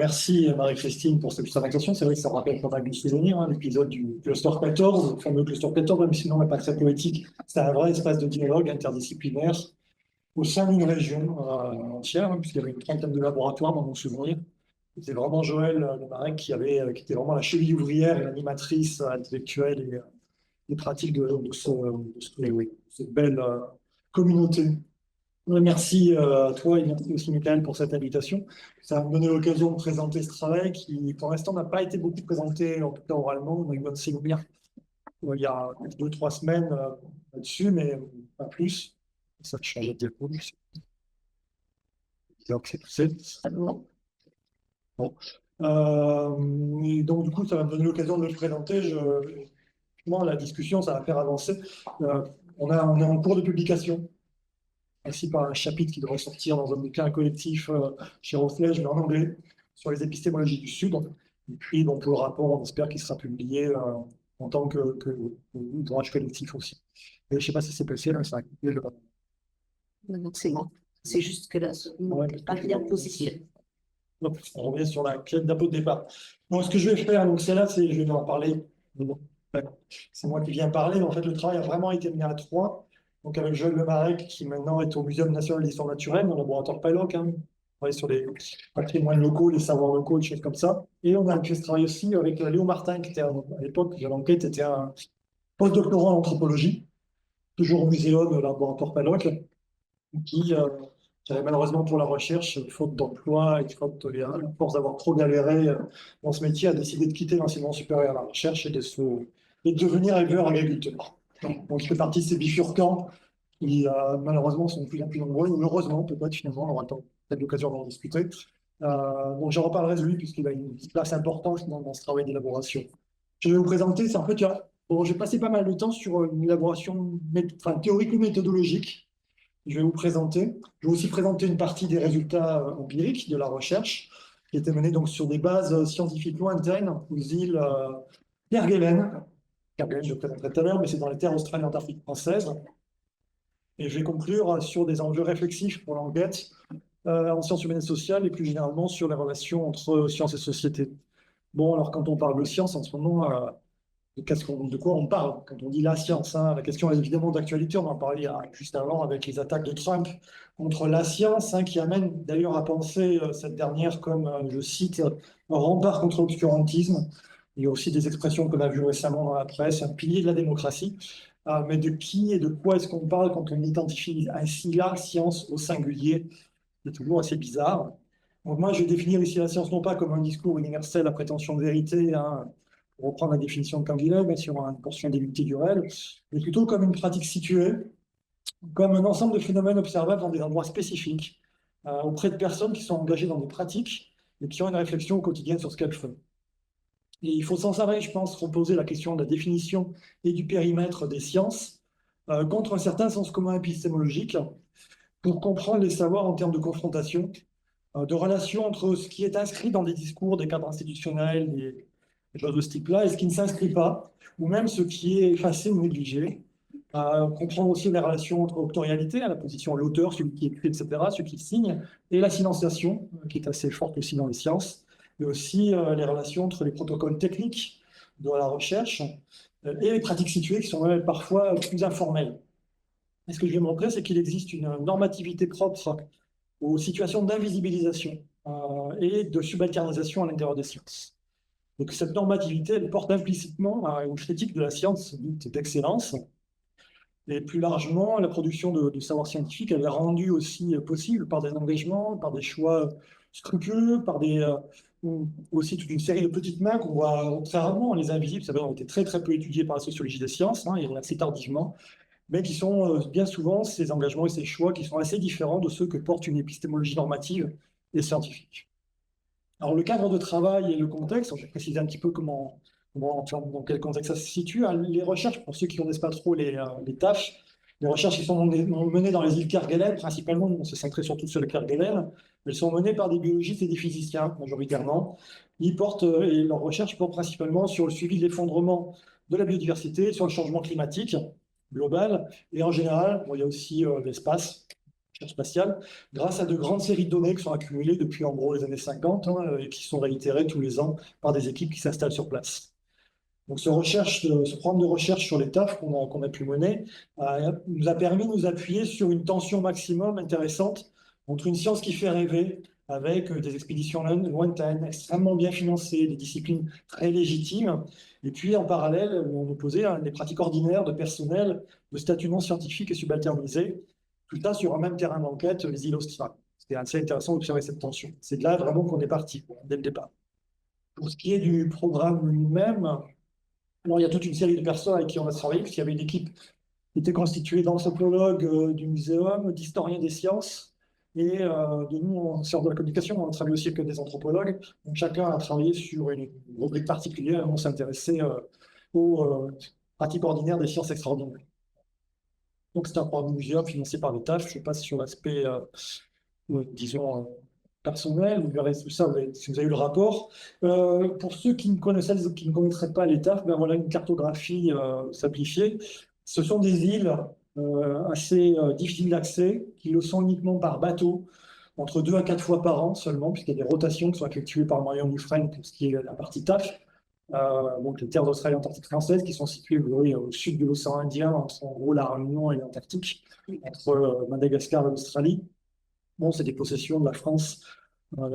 merci Marie-Christine pour cette présentation. C'est vrai que ça me rappelle pas mal de souvenirs, hein, l'épisode du cluster 14, le fameux cluster 14, même si non, n'est pas très poétique. C'est un vrai espace de dialogue interdisciplinaire au sein d'une région entière, hein, puisqu'il y avait une trentaine de laboratoires dans mon souvenir. C'était vraiment Joël Le Marec qui était vraiment la cheville ouvrière et l'animatrice intellectuelle et pratique cette belle communauté. Ouais, merci à toi et merci aussi Michael pour cette invitation. Ça m'a donné l'occasion de présenter ce travail qui, pour l'instant, n'a pas été beaucoup présenté, en tout cas oralement. On a eu un séminaire il y a 2 ou 3 semaines là-dessus, mais pas plus. Ça change de diapo. Donc, c'est bon. Et donc, du coup, ça va me donner l'occasion de le présenter. La discussion, ça va faire avancer. On est en cours de publication, ainsi par un chapitre qui devrait sortir dans un bouquin collectif chez Routledge, mais en anglais, sur les épistémologies du Sud. Et puis, donc, le rapport, on espère qu'il sera publié en tant que ouvrage collectif aussi. Et je ne sais pas si c'est possible, mais ça a coupé le... Non, c'est bon. C'est juste que là, on n'est pas bien positionné. Donc, on revient sur la clé d'un peu de départ. Donc, ce que je vais faire, donc, je vais en parler. C'est moi qui viens parler, mais en fait, le travail a vraiment été mené à trois. Donc, avec Joël Le Marec, qui maintenant est au Muséum national d'histoire naturelle, dans le laboratoire PALOC, hein. On travaille sur les patrimoines locaux, les savoirs locaux, des choses comme ça. Et on a fait ce travail aussi avec Léo Martin, qui était à l'époque de l'enquête, était un post-doctorant en anthropologie, toujours au muséum, le laboratoire PALOC, qui avait malheureusement pour la recherche, faute d'emploi et faute de force d'avoir trop galéré dans ce métier, a décidé de quitter l'enseignement supérieur à la recherche et de devenir éleveur agriculteur. Donc, il fait partie de ces bifurcants qui, malheureusement, sont de plus en plus nombreux. Ou heureusement, peut-être, finalement, on aura peut-être l'occasion d'en discuter. Donc, j'en reparlerai de lui, puisqu'il a une place importante dans ce travail d'élaboration. Je vais vous présenter, c'est un peu, bon, j'ai passé pas mal de temps sur une élaboration théorique ou méthodologique. Je vais vous présenter. Je vais aussi présenter une partie des résultats empiriques de la recherche, qui était menée donc sur des bases scientifiques lointaines aux îles Kerguelen. Kerguelen, je le présenterai tout à l'heure, mais c'est dans les terres australes antarctiques françaises. Et je vais conclure sur des enjeux réflexifs pour l'enquête en sciences humaines et sociales et plus généralement sur les relations entre sciences et société. Bon, alors quand on parle de science en ce moment, de quoi on parle quand on dit la science, hein? La question est évidemment d'actualité, on en parlait juste avant avec les attaques de Trump contre la science, hein, qui amène d'ailleurs à penser cette dernière comme, je cite, un rempart contre l'obscurantisme. Il y a aussi des expressions qu'on a vues récemment dans la presse, un pilier de la démocratie. Mais de qui et de quoi est-ce qu'on parle quand on identifie ainsi la science au singulier? C'est toujours assez bizarre. Donc moi, je vais définir ici la science non pas comme un discours universel à prétention de vérité, hein, pour reprendre la définition de Canguilhem, mais sur une portion d'unité du réel, mais plutôt comme une pratique située, comme un ensemble de phénomènes observables dans des endroits spécifiques, auprès de personnes qui sont engagées dans des pratiques et qui ont une réflexion quotidienne sur ce qu'elles font. Et il faut sans arrêt, je pense, reposer la question de la définition et du périmètre des sciences contre un certain sens commun épistémologique pour comprendre les savoirs en termes de confrontation, de relation entre ce qui est inscrit dans des discours, des cadres institutionnels, des choses de ce type-là, et ce qui ne s'inscrit pas, ou même ce qui est effacé ou négligé. Comprendre aussi les relations entre auctorialité, à la position de l'auteur, celui qui écrit, etc., celui qui signe, et la silenciation, qui est assez forte aussi dans les sciences, mais aussi les relations entre les protocoles techniques de la recherche et les pratiques situées qui sont même parfois plus informelles. Et ce que je vais montrer, c'est qu'il existe une normativité propre aux situations d'invisibilisation et de subalternisation à l'intérieur des sciences. Donc cette normativité, elle porte implicitement à une critique de la science d'excellence. Et plus largement, la production de savoir scientifique, elle est rendue aussi possible par des engagements, par des choix scrupuleux, par aussi toute une série de petites mains qu'on voit très rarement. Les invisibles, ça ont été très très peu étudiés par la sociologie des sciences, hein, et assez tardivement, mais qui sont bien souvent ces engagements et ces choix qui sont assez différents de ceux que porte une épistémologie normative et scientifique. Alors le cadre de travail et le contexte, je vais préciser un petit peu dans quel contexte ça se situe. Les recherches, pour ceux qui ne connaissent pas trop les tâches, les recherches qui sont menées dans les îles Kerguelen, principalement, on se centrait surtout sur les Kerguelen, elles sont menées par des biologistes et des physiciens, majoritairement. Et leurs recherches portent principalement sur le suivi de l'effondrement de la biodiversité, sur le changement climatique global, et en général, il y a aussi l'espace, recherche spatiale, grâce à de grandes séries de données qui sont accumulées depuis en gros les années 50 et qui sont réitérées tous les ans par des équipes qui s'installent sur place. Donc ce programme de recherche sur les TAF qu'on a pu mener nous a permis de nous appuyer sur une tension maximum intéressante entre une science qui fait rêver, avec des expéditions lointaines, extrêmement bien financées, des disciplines très légitimes, et puis en parallèle, on opposait des pratiques ordinaires de personnel de statut non scientifique et subalternisé, tout ça sur un même terrain d'enquête, les îles australes. C'était assez intéressant d'observer cette tension. C'est de là vraiment qu'on est parti, dès le départ. Pour ce qui est du programme lui-même, alors il y a toute une série de personnes avec qui on a travaillé, parce qu'il y avait une équipe qui était constituée d'anthropologues du muséum, d'historiens des sciences, et de nous, en sciences de la communication, on a travaillé aussi avec des anthropologues. Donc chacun a travaillé sur une rubrique particulière. On s'intéressait aux pratiques ordinaires des sciences extraordinaires. Donc c'est un programme muséum financé par l'État. Je passe sur l'aspect, disons, personnel. Vous verrez tout ça si vous avez eu le rapport. Pour ceux qui ne connaîtraient pas l'État, ben voilà une cartographie simplifiée. Ce sont des îles assez difficiles d'accès, qui le sont uniquement par bateau, entre 2 à 4 fois par an seulement, puisqu'il y a des rotations qui sont effectuées par Marion Dufresne pour ce qui est la partie TAF. Donc les terres d'Australie et Antarctique françaises qui sont situées au sud de l'océan Indien, entre en gros la Réunion et l'Antarctique, entre Madagascar et l'Australie. Bon, c'est des possessions de la France,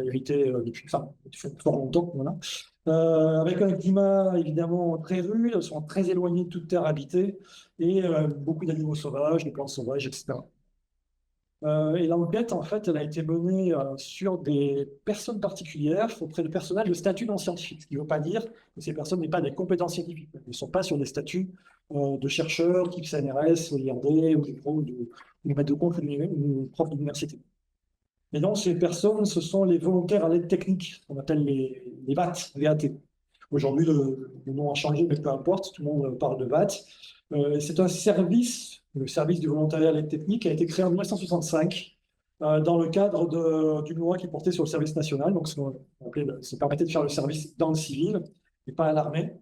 héritées depuis fort longtemps. Voilà. Avec un climat évidemment très rude, elles sont très éloignées de toute terre habitée et beaucoup d'animaux sauvages, des plantes sauvages, etc. Et l'enquête, en fait, elle a été menée sur des personnes particulières auprès de personnages de statut non scientifique. Ce qui ne veut pas dire que ces personnes n'aient pas des compétences scientifiques. Elles ne sont pas sur des statuts de chercheurs, type CNRS, IRD, ou des pros, ou maîtres de conf ou profs d'université. Et donc, ces personnes, ce sont les volontaires à l'aide technique, qu'on appelle les VAT, VAT. Aujourd'hui, le nom a changé, mais peu importe, tout le monde parle de VAT. C'est un service, le service du volontariat à l'aide technique, qui a été créé en 1965 dans le cadre d'une loi qui portait sur le service national. Donc, ça permettait de faire le service dans le civil et pas à l'armée.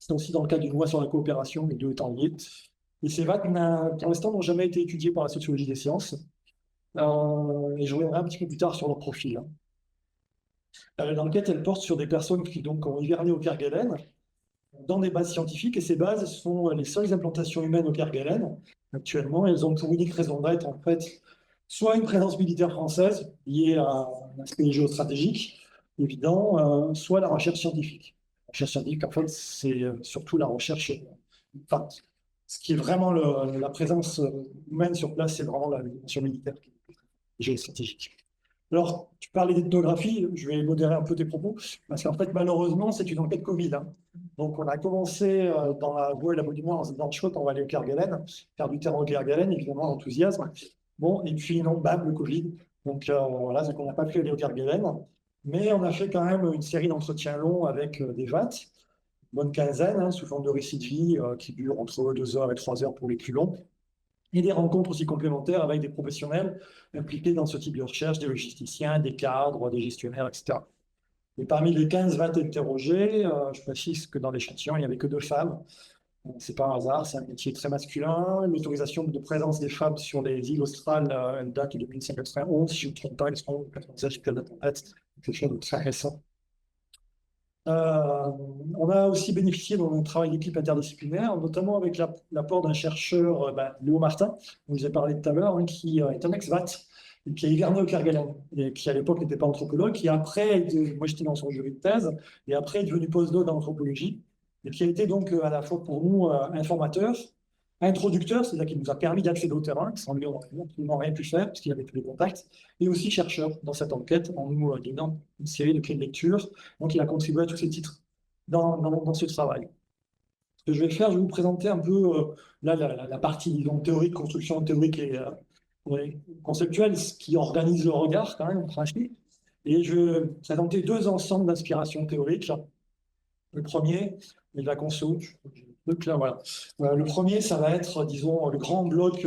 C'est aussi dans le cadre d'une loi sur la coopération, les deux étant liés. Et ces VAT, pour l'instant, n'ont jamais été étudiés par la sociologie des sciences. Et je reviendrai un petit peu plus tard sur leur profil. L'enquête, elle porte sur des personnes qui donc, ont hiverné au Kerguelen, dans des bases scientifiques, et ces bases sont les seules implantations humaines au Kerguelen. Actuellement, elles ont pour unique raison d'être, en fait, soit une présence militaire française liée à un aspect géostratégique évident, soit la recherche scientifique. La recherche scientifique, en fait, c'est surtout la recherche, enfin, ce qui est vraiment la présence humaine sur place, c'est vraiment la dimension militaire géostratégique. Alors, tu parlais d'ethnographie, je vais modérer un peu tes propos, parce qu'en fait, malheureusement, c'est une enquête Covid. Donc, on a commencé dans la voie et la monument dans le Chouette, on va aller au Kerguelen, faire du terrain au Kerguelen, évidemment, enthousiasme. Bon, et puis, non, bam, le Covid. Donc, voilà, donc on n'a pas pu aller au Kerguelen, mais on a fait quand même une série d'entretiens longs avec des VAT, une bonne quinzaine, sous forme de récits de vie qui durent entre 2 heures et 3 heures pour les plus longs. Et des rencontres aussi complémentaires avec des professionnels impliqués dans ce type de recherche, des logisticiens, des cadres, des gestionnaires, etc. Et parmi les 15 20 interrogés, je précise que dans l'échantillon, il n'y avait que 2 femmes. C'est pas un hasard, c'est un métier très masculin. L'autorisation de présence des femmes sur les îles australes, elle date de 1991, si je ne me trompe pas, elles sont quelque chose de très récent. On a aussi bénéficié dans un travail d'équipe interdisciplinaire, notamment avec l'apport d'un chercheur, Léo Martin, dont je vous ai parlé tout à l'heure, qui est un ex-VAT, et qui a hiverné au Kerguelen, et qui à l'époque n'était pas anthropologue, qui après, moi j'étais dans son jury de thèse, et après est devenu postdoc en anthropologie, et qui a été donc à la fois pour nous informateur, introducteur, c'est-à-dire qu'il nous a permis d'accéder au terrain, sans lui on n'aurait absolument rien pu faire, puisqu'il avait tous les contacts, et aussi chercheur dans cette enquête, en nous donnant une série de clés de lecture. Donc il a contribué à tous ces titres dans ce travail. Ce que je vais faire, je vais vous présenter un peu la partie disons, théorique, construction théorique et conceptuelle, ce qui organise le regard quand même, en principe. Et je vais présenter 2 ensembles d'inspiration théorique. Le premier, il va conso. Donc là, voilà. Le premier, ça va être, disons, le grand bloc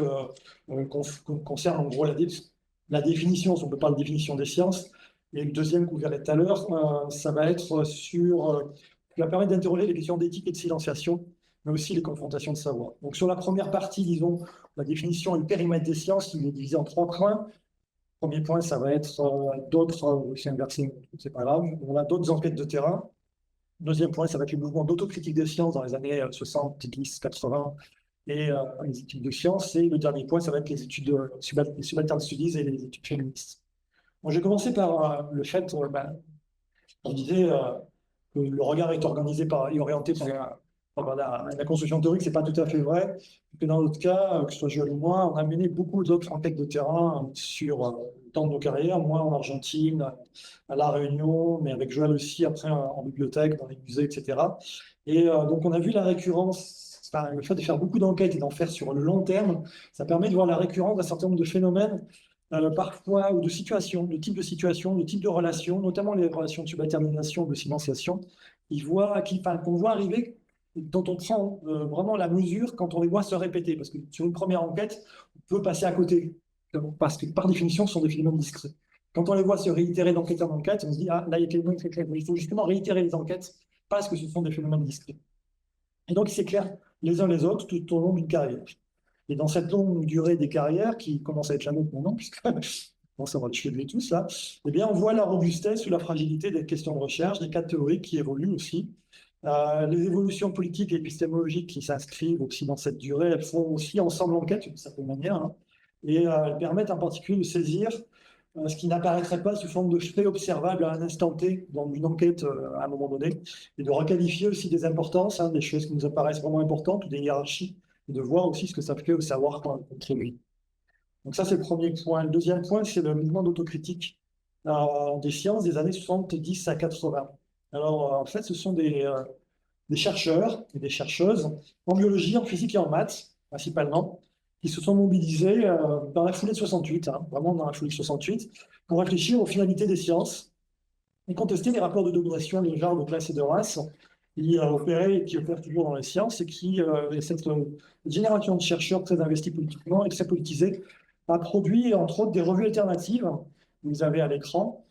concerne en gros la définition, si on peut parler de définition des sciences. Et le deuxième que vous verrez tout à l'heure, ça va être qui va permettre d'interroger les questions d'éthique et de silenciation mais aussi les confrontations de savoir. Donc sur la première partie, disons, la définition et le périmètre des sciences, il est divisé en 3 points. Premier point, ça va être d'autres, c'est inversé, c'est pas grave, on a d'autres enquêtes de terrain. Deuxième point, ça va être le mouvement d'autocritique des sciences dans les années 70, 80 et les études de sciences. Et le dernier point, ça va être les études de subaltern studies et les études féministes. Bon, j'ai commencé par le fait, on disait que le regard est organisé et orienté par la construction théorique, c'est pas tout à fait vrai. Que dans notre cas, que ce soit Joël ou moi, on a mené beaucoup d'autres enquêtes de terrain sur le temps de nos carrières. Moi en Argentine, à La Réunion, mais avec Joël aussi après en bibliothèque, dans les musées, etc. Et donc on a vu la récurrence, enfin, le fait de faire beaucoup d'enquêtes et d'en faire sur le long terme, ça permet de voir la récurrence d'un certain nombre de phénomènes parfois, ou de situations, de type de situation, de type de relations, notamment les relations de subalternisation, de silenciation, qu'on voit arriver, dont on prend vraiment la mesure quand on les voit se répéter. Parce que sur une première enquête, on peut passer à côté, parce que par définition, ce sont des phénomènes discrets. Quand on les voit se réitérer d'enquête en enquête, on se dit, ah, là, il y a quelque chose très clair. Il faut justement réitérer les enquêtes parce que ce sont des phénomènes discrets. Et donc, il s'éclaire les uns les autres tout au long d'une carrière. Et dans cette longue durée des carrières, qui commence à être la nôtre maintenant, puisque bon, ça va le tuer tous là, eh bien, on voit la robustesse ou la fragilité des questions de recherche, des cas théoriques qui évoluent aussi. Les évolutions politiques et épistémologiques qui s'inscrivent aussi dans cette durée, elles font aussi ensemble enquête d'une certaine manière, hein, et elles permettent en particulier de saisir ce qui n'apparaîtrait pas sous forme de fait observable à un instant T dans une enquête à un moment donné, et de requalifier aussi des importances, hein, des choses qui nous apparaissent vraiment importantes ou des hiérarchies, et de voir aussi ce que ça fait au savoir qu'on contribue. Donc ça, c'est le premier point. Le deuxième point, c'est le mouvement d'autocritique des sciences des années 70 à 80. Alors, en fait, ce sont des chercheurs et des chercheuses en biologie, en physique et en maths, principalement, qui se sont mobilisés dans la foulée de 68, hein, vraiment dans la foulée de 68, pour réfléchir aux finalités des sciences et contester les rapports de domination de genre, de classe et de race qui opéraient et qui opèrent toujours dans les sciences, et qui, cette génération de chercheurs très investis politiquement et très politisés, a produit, entre autres, des revues alternatives, vous avez à l'écran,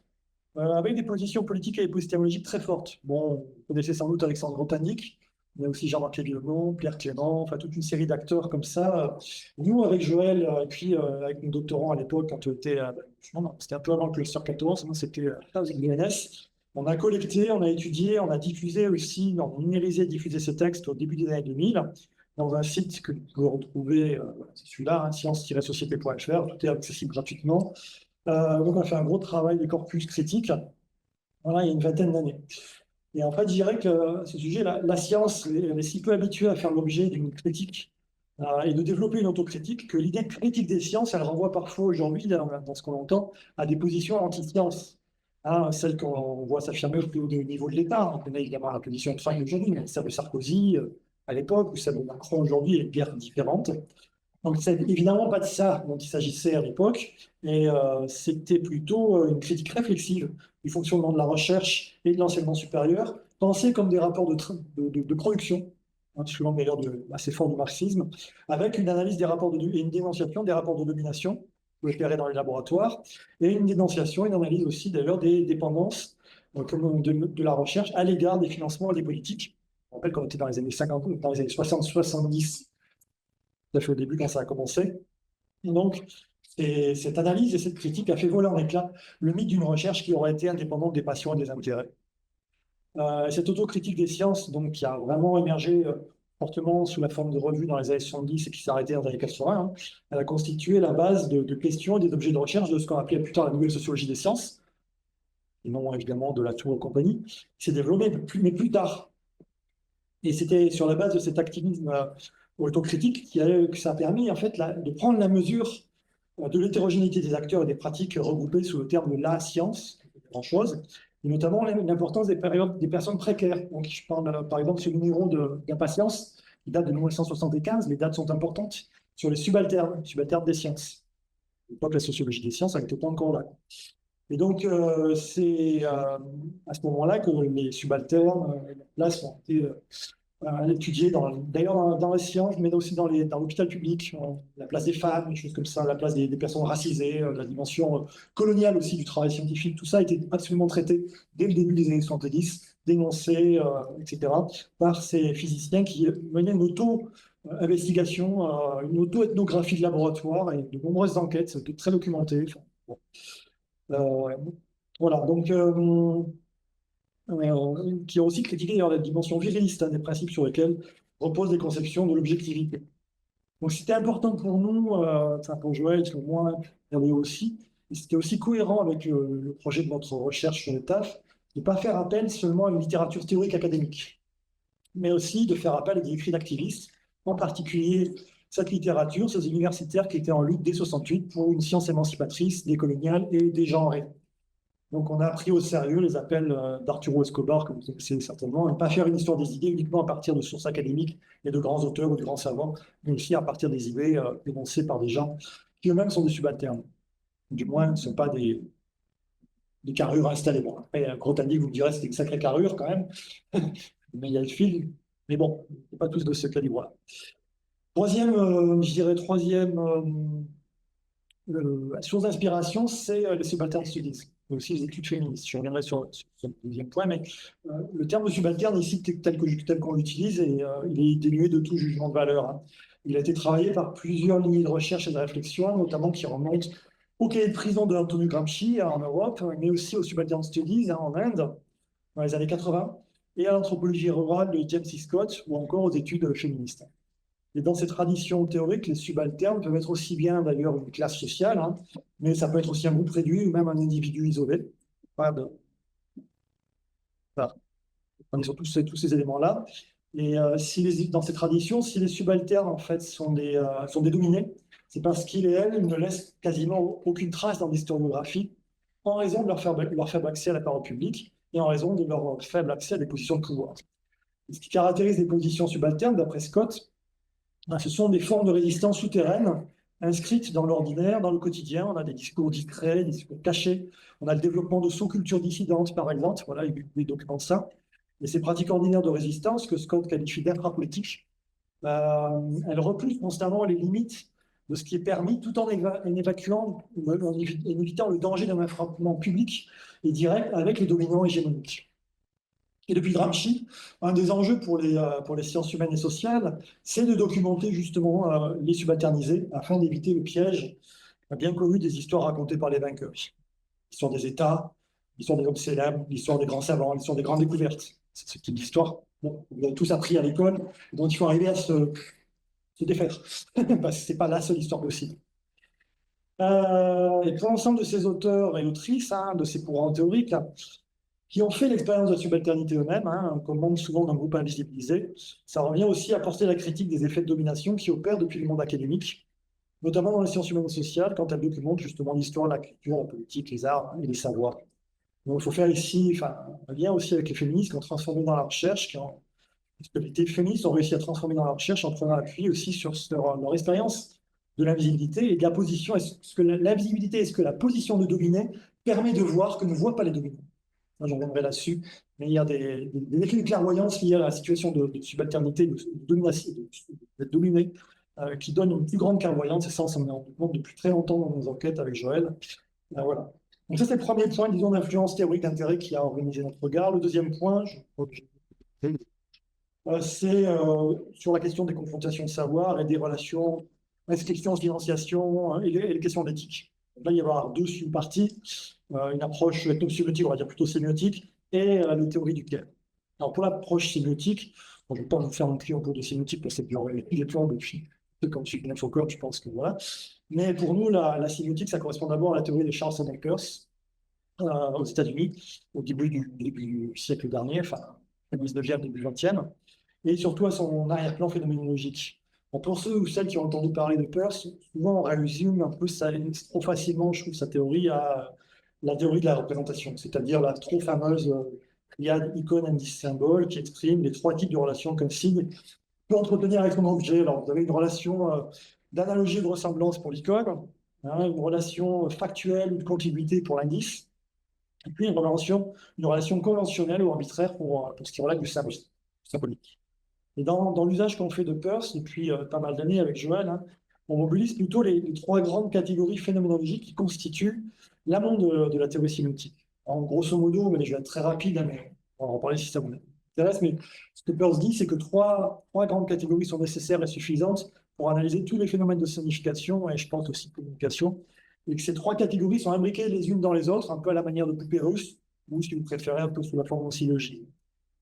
avec des positions politiques et épistémologiques très fortes. Bon, vous connaissez sans doute Alexandre Grothendieck, il y a aussi Jean-Marc Lévy-Lebon, Pierre Clément, enfin toute une série d'acteurs comme ça. Nous, avec Joël, et puis avec nos doctorants à l'époque, quand on était, c'était un peu avant que le Cluster 14, c'était à l'INS, on a collecté, on a étudié, on a diffusé aussi, on a numérisé et diffusé ces textes au début des années 2000 dans un site que vous pouvez retrouver, c'est celui-là, hein, science-société.fr, tout est accessible gratuitement. Donc on a fait un gros travail des corpus critiques, voilà, il y a une vingtaine d'années. Et en fait, je dirais que ce sujet, la science, elle est si peu habituée à faire l'objet d'une critique et de développer une autocritique que l'idée critique des sciences, elle renvoie parfois aujourd'hui, dans ce qu'on entend, à des positions anti-sciences. Hein, celles qu'on voit s'affirmer au niveau de l'État. On connaît évidemment la position de Fayot aujourd'hui, mais celle de Sarkozy à l'époque, ou celle de Macron aujourd'hui, est bien différente. Donc, c'est évidemment pas de ça dont il s'agissait à l'époque, et c'était plutôt une critique réflexive du fonctionnement de la recherche et de l'enseignement supérieur, pensés comme des rapports de production, hein, souvent d'ailleurs assez fort du marxisme, avec une analyse des rapports et une dénonciation des rapports de domination opérés dans les laboratoires, et une dénonciation, une analyse aussi d'ailleurs des dépendances de la recherche à l'égard des financements et des politiques. Je rappelle qu'on était dans les années 50, dans les années 60-70, ça fait au début quand ça a commencé. Et donc, cette analyse et cette critique a fait voler en éclats le mythe d'une recherche qui aurait été indépendante des passions et des intérêts. Cette autocritique des sciences, donc, qui a vraiment émergé fortement sous la forme de revues dans les années 70 et qui s'est arrêtée dans les années 80, hein, elle a constitué la base de questions et des objets de recherche de ce qu'on appelait plus tard la nouvelle sociologie des sciences, et non évidemment de la Tour et compagnie, qui s'est développée, mais plus tard. Et c'était sur la base de cet activisme autocritique que ça a permis en fait de prendre la mesure de l'hétérogénéité des acteurs et des pratiques regroupées sous le terme de la science, grand-chose, et notamment l'importance des personnes précaires. Donc, je parle par exemple sur le numéro d'impatience qui date de 1975, les dates sont importantes, sur les subalternes des sciences. À l'époque, la sociologie des sciences n'était pas encore là. Et donc, c'est à ce moment-là que les subalternes, la place ont été étudiées, d'ailleurs dans les sciences, mais aussi dans l'hôpital public, la place des femmes, des choses comme ça, la place des personnes racisées, la dimension coloniale aussi du travail scientifique, tout ça a été absolument traité dès le début des années 70 dénoncés, etc., par ces physiciens qui menaient une auto-investigation, une auto-ethnographie de laboratoire et de nombreuses enquêtes très documentées. Enfin, bon. Euh, voilà, donc qui ont aussi critiqué d'ailleurs la dimension viriliste des principes sur lesquels reposent les conceptions de l'objectivité. Donc c'était important pour nous, enfin pour Joël, pour moi, Hervé aussi, et c'était aussi cohérent avec le projet de notre recherche sur les TAF, de ne pas faire appel seulement à une littérature théorique académique, mais aussi de faire appel à des écrits d'activistes, en particulier cette littérature, ces universitaires qui étaient en lutte dès 68 pour une science émancipatrice, décoloniale et dégenrée. Donc, on a pris au sérieux les appels d'Arturo Escobar, que vous connaissez certainement, et ne pas faire une histoire des idées uniquement à partir de sources académiques et de grands auteurs ou de grands savants, mais aussi à partir des idées énoncées par des gens qui eux-mêmes sont des subalternes. Du moins, ne sont pas des carrures installées. Bon, après, Grothendieck, vous me direz, c'est une sacrée carrure quand même, mais il y a le fil. Mais bon, pas tous de ce calibre-là. Troisième, je dirais, source d'inspiration, c'est les subaltern studies, mais aussi les études féministes. Je reviendrai sur le deuxième point, mais le terme de subalterne ici, tel qu'on l'utilise, et il est dénué de tout jugement de valeur. Hein. Il a été travaillé par plusieurs lignées de recherche et de réflexion, notamment qui remontent au cahier de prison de Antonio Gramsci en Europe, mais aussi aux subaltern studies en Inde, dans les années 80, et à l'anthropologie rurale de James C. Scott, ou encore aux études féministes. Et dans ces traditions théoriques, les subalternes peuvent être aussi bien d'ailleurs une classe sociale, hein, mais ça peut être aussi un groupe réduit ou même un individu isolé. Pas de... Enfin, on est sur tous ces éléments-là. Et dans ces traditions, si les subalternes en fait sont des dominés, c'est parce qu'ils et elles ne laissent quasiment aucune trace dans l'historiographie en raison de leur faible accès à la parole publique et en raison de leur faible accès à des positions de pouvoir. Et ce qui caractérise les positions subalternes, d'après Scott, ce sont des formes de résistance souterraines inscrites dans l'ordinaire, dans le quotidien. On a des discours discrets, des discours cachés. On a le développement de sous-cultures dissidentes, par exemple. Voilà, il documente ça. Et ces pratiques ordinaires de résistance, que Scott qualifie d'intrapolitiques, elles repoussent constamment les limites de ce qui est permis, tout en évacuant, en évitant le danger d'un affrontement public et direct avec les dominants hégémoniques. Et depuis Gramsci, un des enjeux pour les sciences humaines et sociales, c'est de documenter justement les subalternisés afin d'éviter le piège bien connu des histoires racontées par les vainqueurs. L'histoire des États, l'histoire des hommes célèbres, l'histoire des grands savants, l'histoire des grandes découvertes. C'est ce type d'histoire. Bon, vous avez tous appris à l'école, dont il faut arriver à se défaire. Parce que ce n'est pas la seule histoire possible. Et pour l'ensemble de ces auteurs et autrices, hein, de ces courants théoriques, là, qui ont fait l'expérience de la subalternité eux-mêmes, hein, comme monde souvent d'un groupe invisibilisé, ça revient aussi à porter la critique des effets de domination qui opèrent depuis le monde académique, notamment dans les sciences humaines et sociales, quand elles documentent justement l'histoire, la culture, la politique, les arts et les savoirs. Donc il faut faire ici un lien aussi avec les féministes qui ont transformé dans la recherche, les féministes ont réussi à transformer dans la recherche en prenant appui aussi sur leur expérience de l'invisibilité et de la position, l'invisibilité et ce que la position de dominé permet de voir que ne voient pas les dominés. J'en reviendrai là-dessus, mais il y a des effets de clairvoyance liés à la situation de subalternité, de domination, d'être dominé, qui donnent une plus grande clairvoyance, et ça, on s'en est rendu compte depuis très longtemps dans nos enquêtes avec Joël. Voilà. Donc ça, c'est le premier point, disons, d'influence théorique d'intérêt qui a organisé notre regard. Le deuxième point, c'est sur la question des confrontations de savoir et des relations, restrictions, financiation et les questions d'éthique. Là, il va y avoir deux sous-parties, une approche ethnosémiotique, on va dire plutôt sémiotique, et la théorie du quel. Alors, pour l'approche sémiotique, je ne vais pas vous faire non plus un cours de sémiotique, parce que il est plus depuis, comme je suis bien Foucault, je pense que voilà. Mais pour nous, la sémiotique, ça correspond d'abord à la théorie de Charles Sanders aux États-Unis, au début du siècle dernier, enfin, le 19e, début 20e, et surtout à son arrière-plan phénoménologique. Bon, pour ceux ou celles qui ont entendu parler de Peirce, souvent on résume un peu trop facilement, je trouve, sa théorie à la théorie de la représentation, c'est-à-dire la trop fameuse triade icône, indice, symbole, qui exprime les trois types de relations qu'un signe peut entretenir avec son objet. Alors, vous avez une relation d'analogie ou de ressemblance pour l'icône, hein, une relation factuelle ou de contiguïté pour l'indice, et puis une relation conventionnelle ou arbitraire pour ce qui relève du symbolique. Et dans l'usage qu'on fait de Peirce depuis pas mal d'années avec Joël, hein, on mobilise plutôt les trois grandes catégories phénoménologiques qui constituent l'amont de la théorie sémiotique. En grosso modo, mais je vais être très rapide, hein, mais On va en reparler si ça vous intéresse, mais ce que Peirce dit, c'est que trois grandes catégories sont nécessaires et suffisantes pour analyser tous les phénomènes de signification, et je pense aussi de communication, et que ces trois catégories sont imbriquées les unes dans les autres, un peu à la manière de poupée russe, ou si vous préférez, un peu sous la forme de syllogie.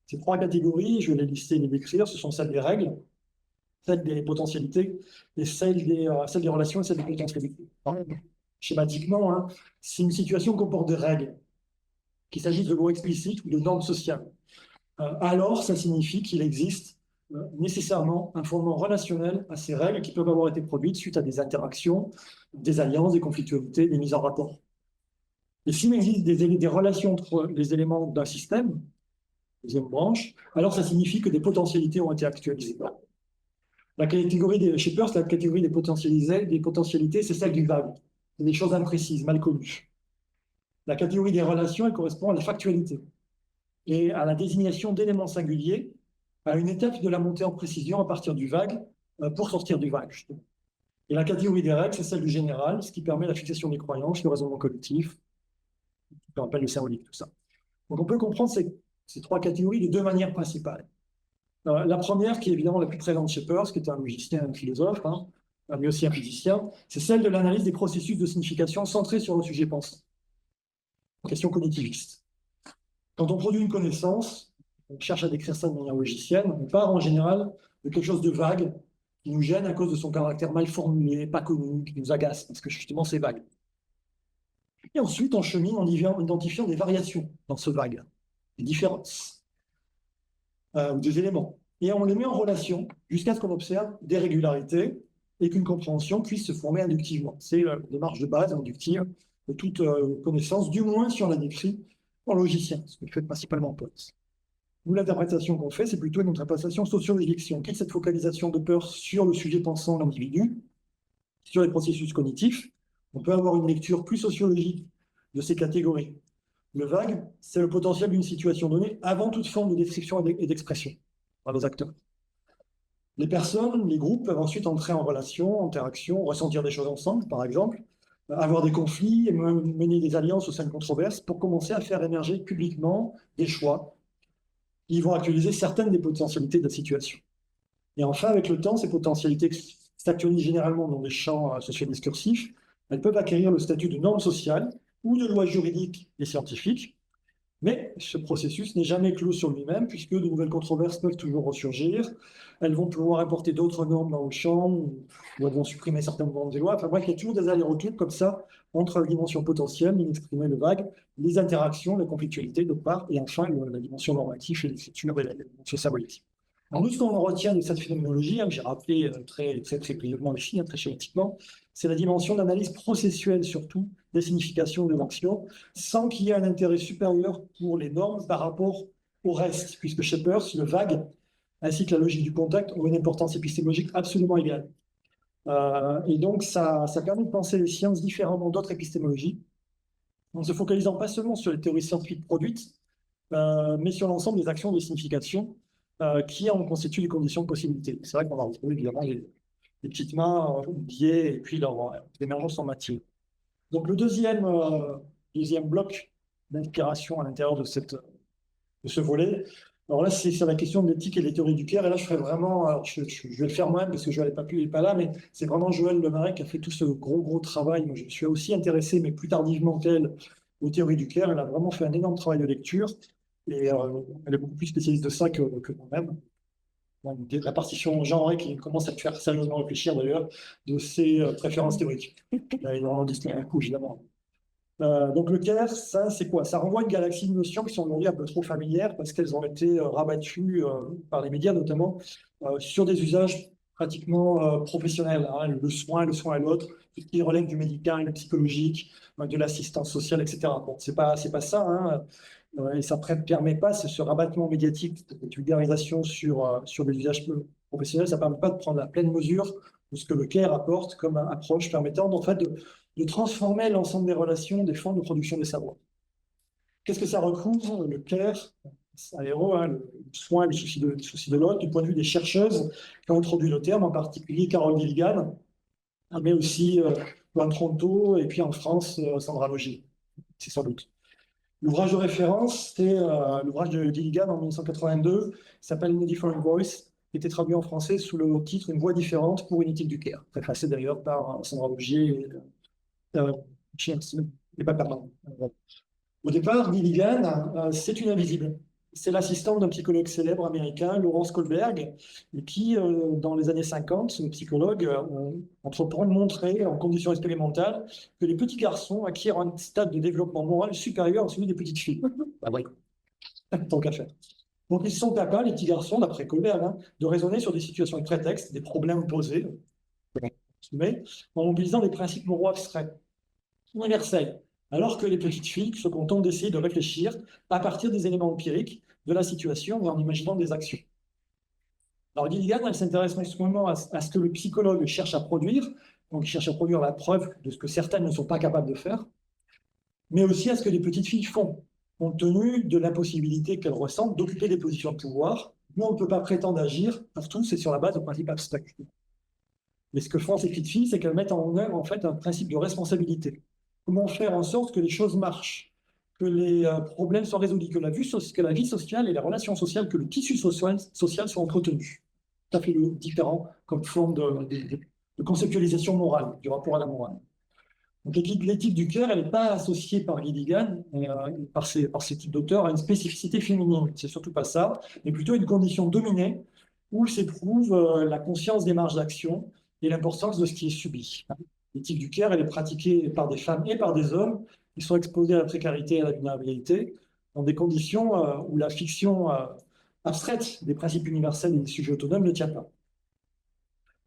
Ces trois catégories, je vais les lister et les décrire, ce sont celles des règles, celles des potentialités, et celles des relations et celles des potentialités. Schématiquement, hein, si une situation comporte des règles, qu'il s'agisse de lois explicites ou de normes sociales, alors ça signifie qu'il existe nécessairement un fondement relationnel à ces règles qui peuvent avoir été produites suite à des interactions, des alliances, des conflictualités, des mises en rapport. Et s'il existe des relations entre les éléments d'un système, deuxième branche, alors ça signifie que des potentialités ont été actualisées. La catégorie chez Peirce, la catégorie des potentialités, c'est celle du vague. C'est des choses imprécises, mal connues. La catégorie des relations, elle correspond à la factualité et à la désignation d'éléments singuliers à une étape de la montée en précision à partir du vague pour sortir du vague, justement. Et la catégorie des règles, c'est celle du général, ce qui permet la fixation des croyances, le raisonnement collectif, ce qu'on appelle le symbolique, tout ça. Donc on peut comprendre ces trois catégories de deux manières principales. La première, qui est évidemment la plus présente chez Peirce, qui est un logicien, un philosophe, hein, mais aussi un physicien, c'est celle de l'analyse des processus de signification centrés sur le sujet pensant. Question cognitiviste. Quand on produit une connaissance, on cherche à décrire ça de manière logicienne, on part en général de quelque chose de vague qui nous gêne à cause de son caractère mal formulé, pas connu, qui nous agace, parce que justement c'est vague. Et ensuite, on chemine en identifiant des variations dans ce vague, des différences, ou des éléments. Et on les met en relation jusqu'à ce qu'on observe des régularités et qu'une compréhension puisse se former inductivement. C'est la démarche de base inductive de toute connaissance, du moins si on la décrit en logicien, ce que fait principalement Peirce. Nous, l'interprétation qu'on fait, c'est plutôt une interprétation sociologique. Si on quitte cette focalisation de Peirce sur le sujet pensant, l'individu, sur les processus cognitifs, on peut avoir une lecture plus sociologique de ces catégories. Le vague, c'est le potentiel d'une situation donnée avant toute forme de description et d'expression par les acteurs. Les personnes, les groupes peuvent ensuite entrer en relation, interaction, ressentir des choses ensemble, par exemple, avoir des conflits et mener des alliances au sein de controverses pour commencer à faire émerger publiquement des choix qui vont actualiser certaines des potentialités de la situation. Et enfin, avec le temps, ces potentialités s'actualisent généralement dans des champs socio-discursifs. Elles peuvent acquérir le statut de normes sociales ou de lois juridiques et scientifiques. Mais ce processus n'est jamais clos sur lui-même, puisque de nouvelles controverses peuvent toujours ressurgir. Elles vont pouvoir apporter d'autres normes dans le champ, ou elles vont supprimer certaines normes des lois. Enfin bref, il y a toujours des allers-retours comme ça entre la dimension potentielle, l'inexprimé, le vague, les interactions, les conflictualités d'autre part, et enfin la dimension normative et l'écriture et la dimension symbolique. Alors nous, ce qu'on retient de cette phénoménologie, que j'ai rappelé très brièvement ici, très schématiquement, c'est la dimension d'analyse processuelle surtout des significations de l'action, sans qu'il y ait un intérêt supérieur pour les normes par rapport au reste, puisque chez Peirce, le vague, ainsi que la logique du contact, ont une importance épistémologique absolument égale. Et donc, ça permet de penser les sciences différemment d'autres épistémologies, en se focalisant pas seulement sur les théories scientifiques produites, mais sur l'ensemble des actions de signification qui en constituent les conditions de possibilité. C'est vrai qu'on va retrouver évidemment les petites mains, biais, et puis leur émergence en matière. Donc le deuxième bloc d'inspiration à l'intérieur de ce volet, alors là c'est sur la question de l'éthique et des théories du Caire, et là je ferai vraiment, alors je vais le faire moi-même parce que Joël n'est pas là, mais c'est vraiment Joël Lemarec qui a fait tout ce gros travail. Moi je me suis aussi intéressé, mais plus tardivement qu'elle, aux théories du Caire. Elle a vraiment fait un énorme travail de lecture, et elle est beaucoup plus spécialiste de ça que moi-même. La partition genrée qui commence à te faire sérieusement réfléchir d'ailleurs de ses préférences théoriques. Là, il va en distinguer un coup, évidemment. Donc le Caire, ça c'est quoi? Ça renvoie à une galaxie de notions qui sont aujourd'hui un peu trop familières parce qu'elles ont été rabattues par les médias notamment sur des usages pratiquement professionnels, hein, le soin à l'autre, tout ce qui relève du médical, du psychologique, de l'assistance sociale, etc. Bon, c'est pas ça, hein, et ça ne permet pas ce rabattement médiatique, cette vulgarisation sur des usages professionnels, ça ne permet pas de prendre la pleine mesure de ce que le Caire apporte comme approche permettant en fait de transformer l'ensemble des relations, des formes de production des savoirs. Qu'est-ce que ça recouvre, le Caire, hein, le soin, le souci de l'autre, du point de vue des chercheuses qui ont introduit le terme, en particulier Carole Gilligan, mais aussi Joan Tronto, et puis en France, Sandra Logier, c'est sans doute. L'ouvrage de référence, c'est l'ouvrage de Gilligan en 1982, qui s'appelle In a Different Voice, qui était traduit en français sous le titre Une voix différente pour une éthique du care, préfacé d'ailleurs par Sandra Augier et pardon. Au départ, Gilligan, c'est une invisible. C'est l'assistante d'un psychologue célèbre américain, Lawrence Kohlberg, et qui, dans les années 50, ce psychologue entreprend de montrer, en conditions expérimentales, que les petits garçons acquièrent un stade de développement moral supérieur à celui des petites filles. Ah oui, tant qu'à faire. Donc, ils sont capables, les petits garçons, d'après Kohlberg, de raisonner sur des situations de prétexte, des problèmes posés, mais en mobilisant des principes moraux abstraits, universels, alors que les petites filles se contentent d'essayer de réfléchir à partir des éléments empiriques de la situation ou en imaginant des actions. Alors Gilligan, elle s'intéresse extrêmement à ce que le psychologue cherche à produire, donc il cherche à produire la preuve de ce que certaines ne sont pas capables de faire, mais aussi à ce que les petites filles font, compte tenu de l'impossibilité qu'elles ressentent d'occuper des positions de pouvoir. Nous, on ne peut pas prétendre agir pour tout, c'est sur la base de principes abstraits. Mais ce que font ces petites filles, c'est qu'elles mettent en œuvre en fait un principe de responsabilité. Comment faire en sorte que les choses marchent, que les problèmes soient résolus, que la vie sociale et la relation sociale, que le tissu social soit entretenu. Tout à fait différent comme forme de conceptualisation morale, du rapport à la morale. Donc l'éthique du cœur, elle n'est pas associée par Gilligan, par ces types d'auteurs, à une spécificité féminine. C'est surtout pas ça, mais plutôt une condition dominée où s'éprouve la conscience des marges d'action et l'importance de ce qui est subi. L'éthique du care, elle est pratiquée par des femmes et par des hommes qui sont exposés à la précarité et à la vulnérabilité dans des conditions où la fiction abstraite des principes universels et des sujets autonomes ne tient pas.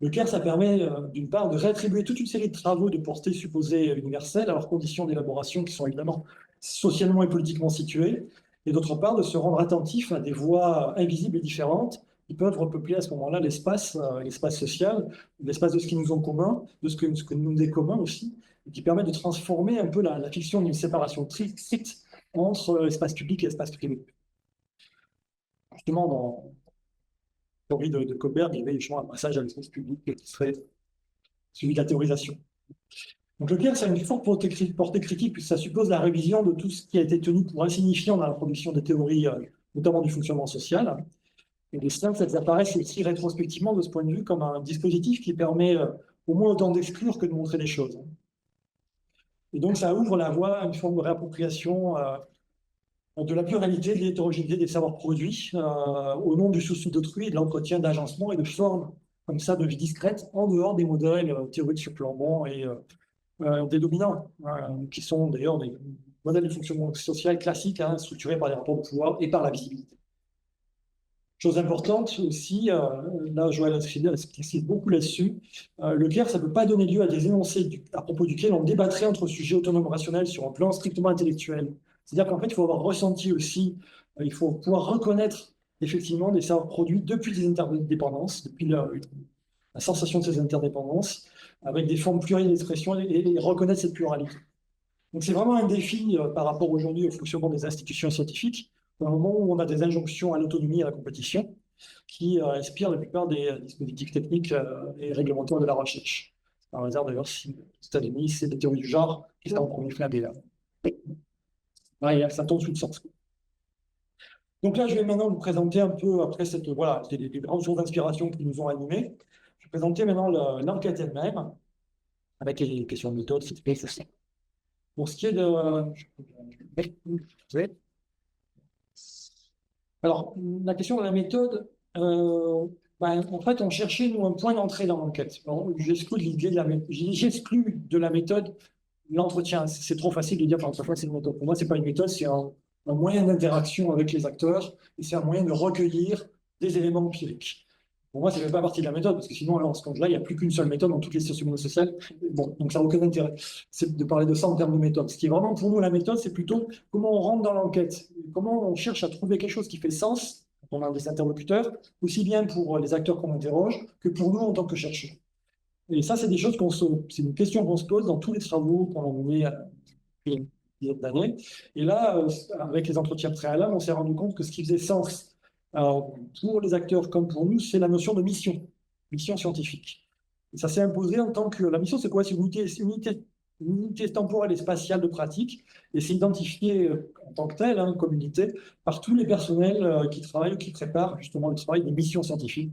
Le care, ça permet d'une part de réattribuer toute une série de travaux de portée supposée universelle à leurs conditions d'élaboration qui sont évidemment socialement et politiquement situées, et d'autre part de se rendre attentif à des voies invisibles et différentes qui peuvent repeupler à ce moment-là l'espace social, l'espace de ce qui nous en commun, de ce que nous est commun aussi, et qui permet de transformer un peu la fiction d'une séparation stricte entre espace public et espace privé. Justement, dans la théorie de Kohlberg, il y avait justement un passage à l'espace public qui serait celui de la théorisation. Donc le care, c'est une forte portée critique, puisque ça suppose la révision de tout ce qui a été tenu pour insignifiant dans la production des théories, notamment du fonctionnement social. Et les sciences, elles apparaissent aussi rétrospectivement de ce point de vue comme un dispositif qui permet au moins autant d'exclure que de montrer les choses. Et donc ça ouvre la voie à une forme de réappropriation de la pluralité, de l'hétérogénéité des savoirs produits au nom du souci d'autrui et de l'entretien d'agencement et de formes comme ça de vie discrète en dehors des modèles théoriques surplombants et des dominants, qui sont d'ailleurs des modèles de fonctionnement social classiques, structurés par les rapports de pouvoir et par la visibilité. Chose importante aussi, là Joël insiste beaucoup là-dessus, le care, ça ne peut pas donner lieu à des énoncés à propos duquel on débattrait entre sujets autonomes rationnels sur un plan strictement intellectuel. C'est-à-dire qu'en fait, il faut avoir ressenti aussi, il faut pouvoir reconnaître effectivement des savoirs produits depuis des interdépendances, depuis la sensation de ces interdépendances, avec des formes plurielles d'expression et reconnaître cette pluralité. Donc c'est vraiment un défi par rapport aujourd'hui au fonctionnement des institutions scientifiques, au moment où on a des injonctions à l'autonomie et à la compétition qui inspirent la plupart des dispositifs techniques et réglementaires de la recherche. Par hasard d'ailleurs, si aux États-Unis, c'est la théorie du genre qui est en premier flambé là. Ouais, ça tombe sous le sens. Donc là, je vais maintenant vous présenter un peu, après cette, voilà, les grandes sources d'inspiration qui nous ont animés, je vais présenter maintenant l'enquête elle-même, avec les questions de méthode, etc. Pour ce qui est de... Alors, la question de la méthode, en fait, on cherchait, nous, un point d'entrée dans l'enquête. J'exclus l'idée de la méthode l'entretien. C'est trop facile de dire, parfois, c'est une méthode. Pour moi, c'est pas une méthode, c'est un moyen d'interaction avec les acteurs, et c'est un moyen de recueillir des éléments empiriques. Pour moi, ça ne fait pas partie de la méthode, parce que sinon, alors, en ce compte-là, il n'y a plus qu'une seule méthode dans toutes les sciences sociales. Bon, donc ça n'a aucun intérêt. C'est de parler de ça en termes de méthode. Ce qui est vraiment pour nous la méthode, c'est plutôt comment on rentre dans l'enquête, comment on cherche à trouver quelque chose qui fait sens quand on a des interlocuteurs, aussi bien pour les acteurs qu'on interroge que pour nous en tant que chercheurs. Et ça, c'est des choses c'est une question qu'on se pose dans tous les travaux qu'on a menés depuis une dizaine d'années. Et là, avec les entretiens préalables, on s'est rendu compte que ce qui faisait sens pour les acteurs comme pour nous, c'est la notion de mission scientifique. Et ça s'est imposé en tant que la mission, c'est quoi? C'est une unité une unité temporelle et spatiale de pratique, et c'est identifié en tant que tel, hein, comme unité, par tous les personnels qui travaillent ou qui préparent justement le travail des missions scientifiques.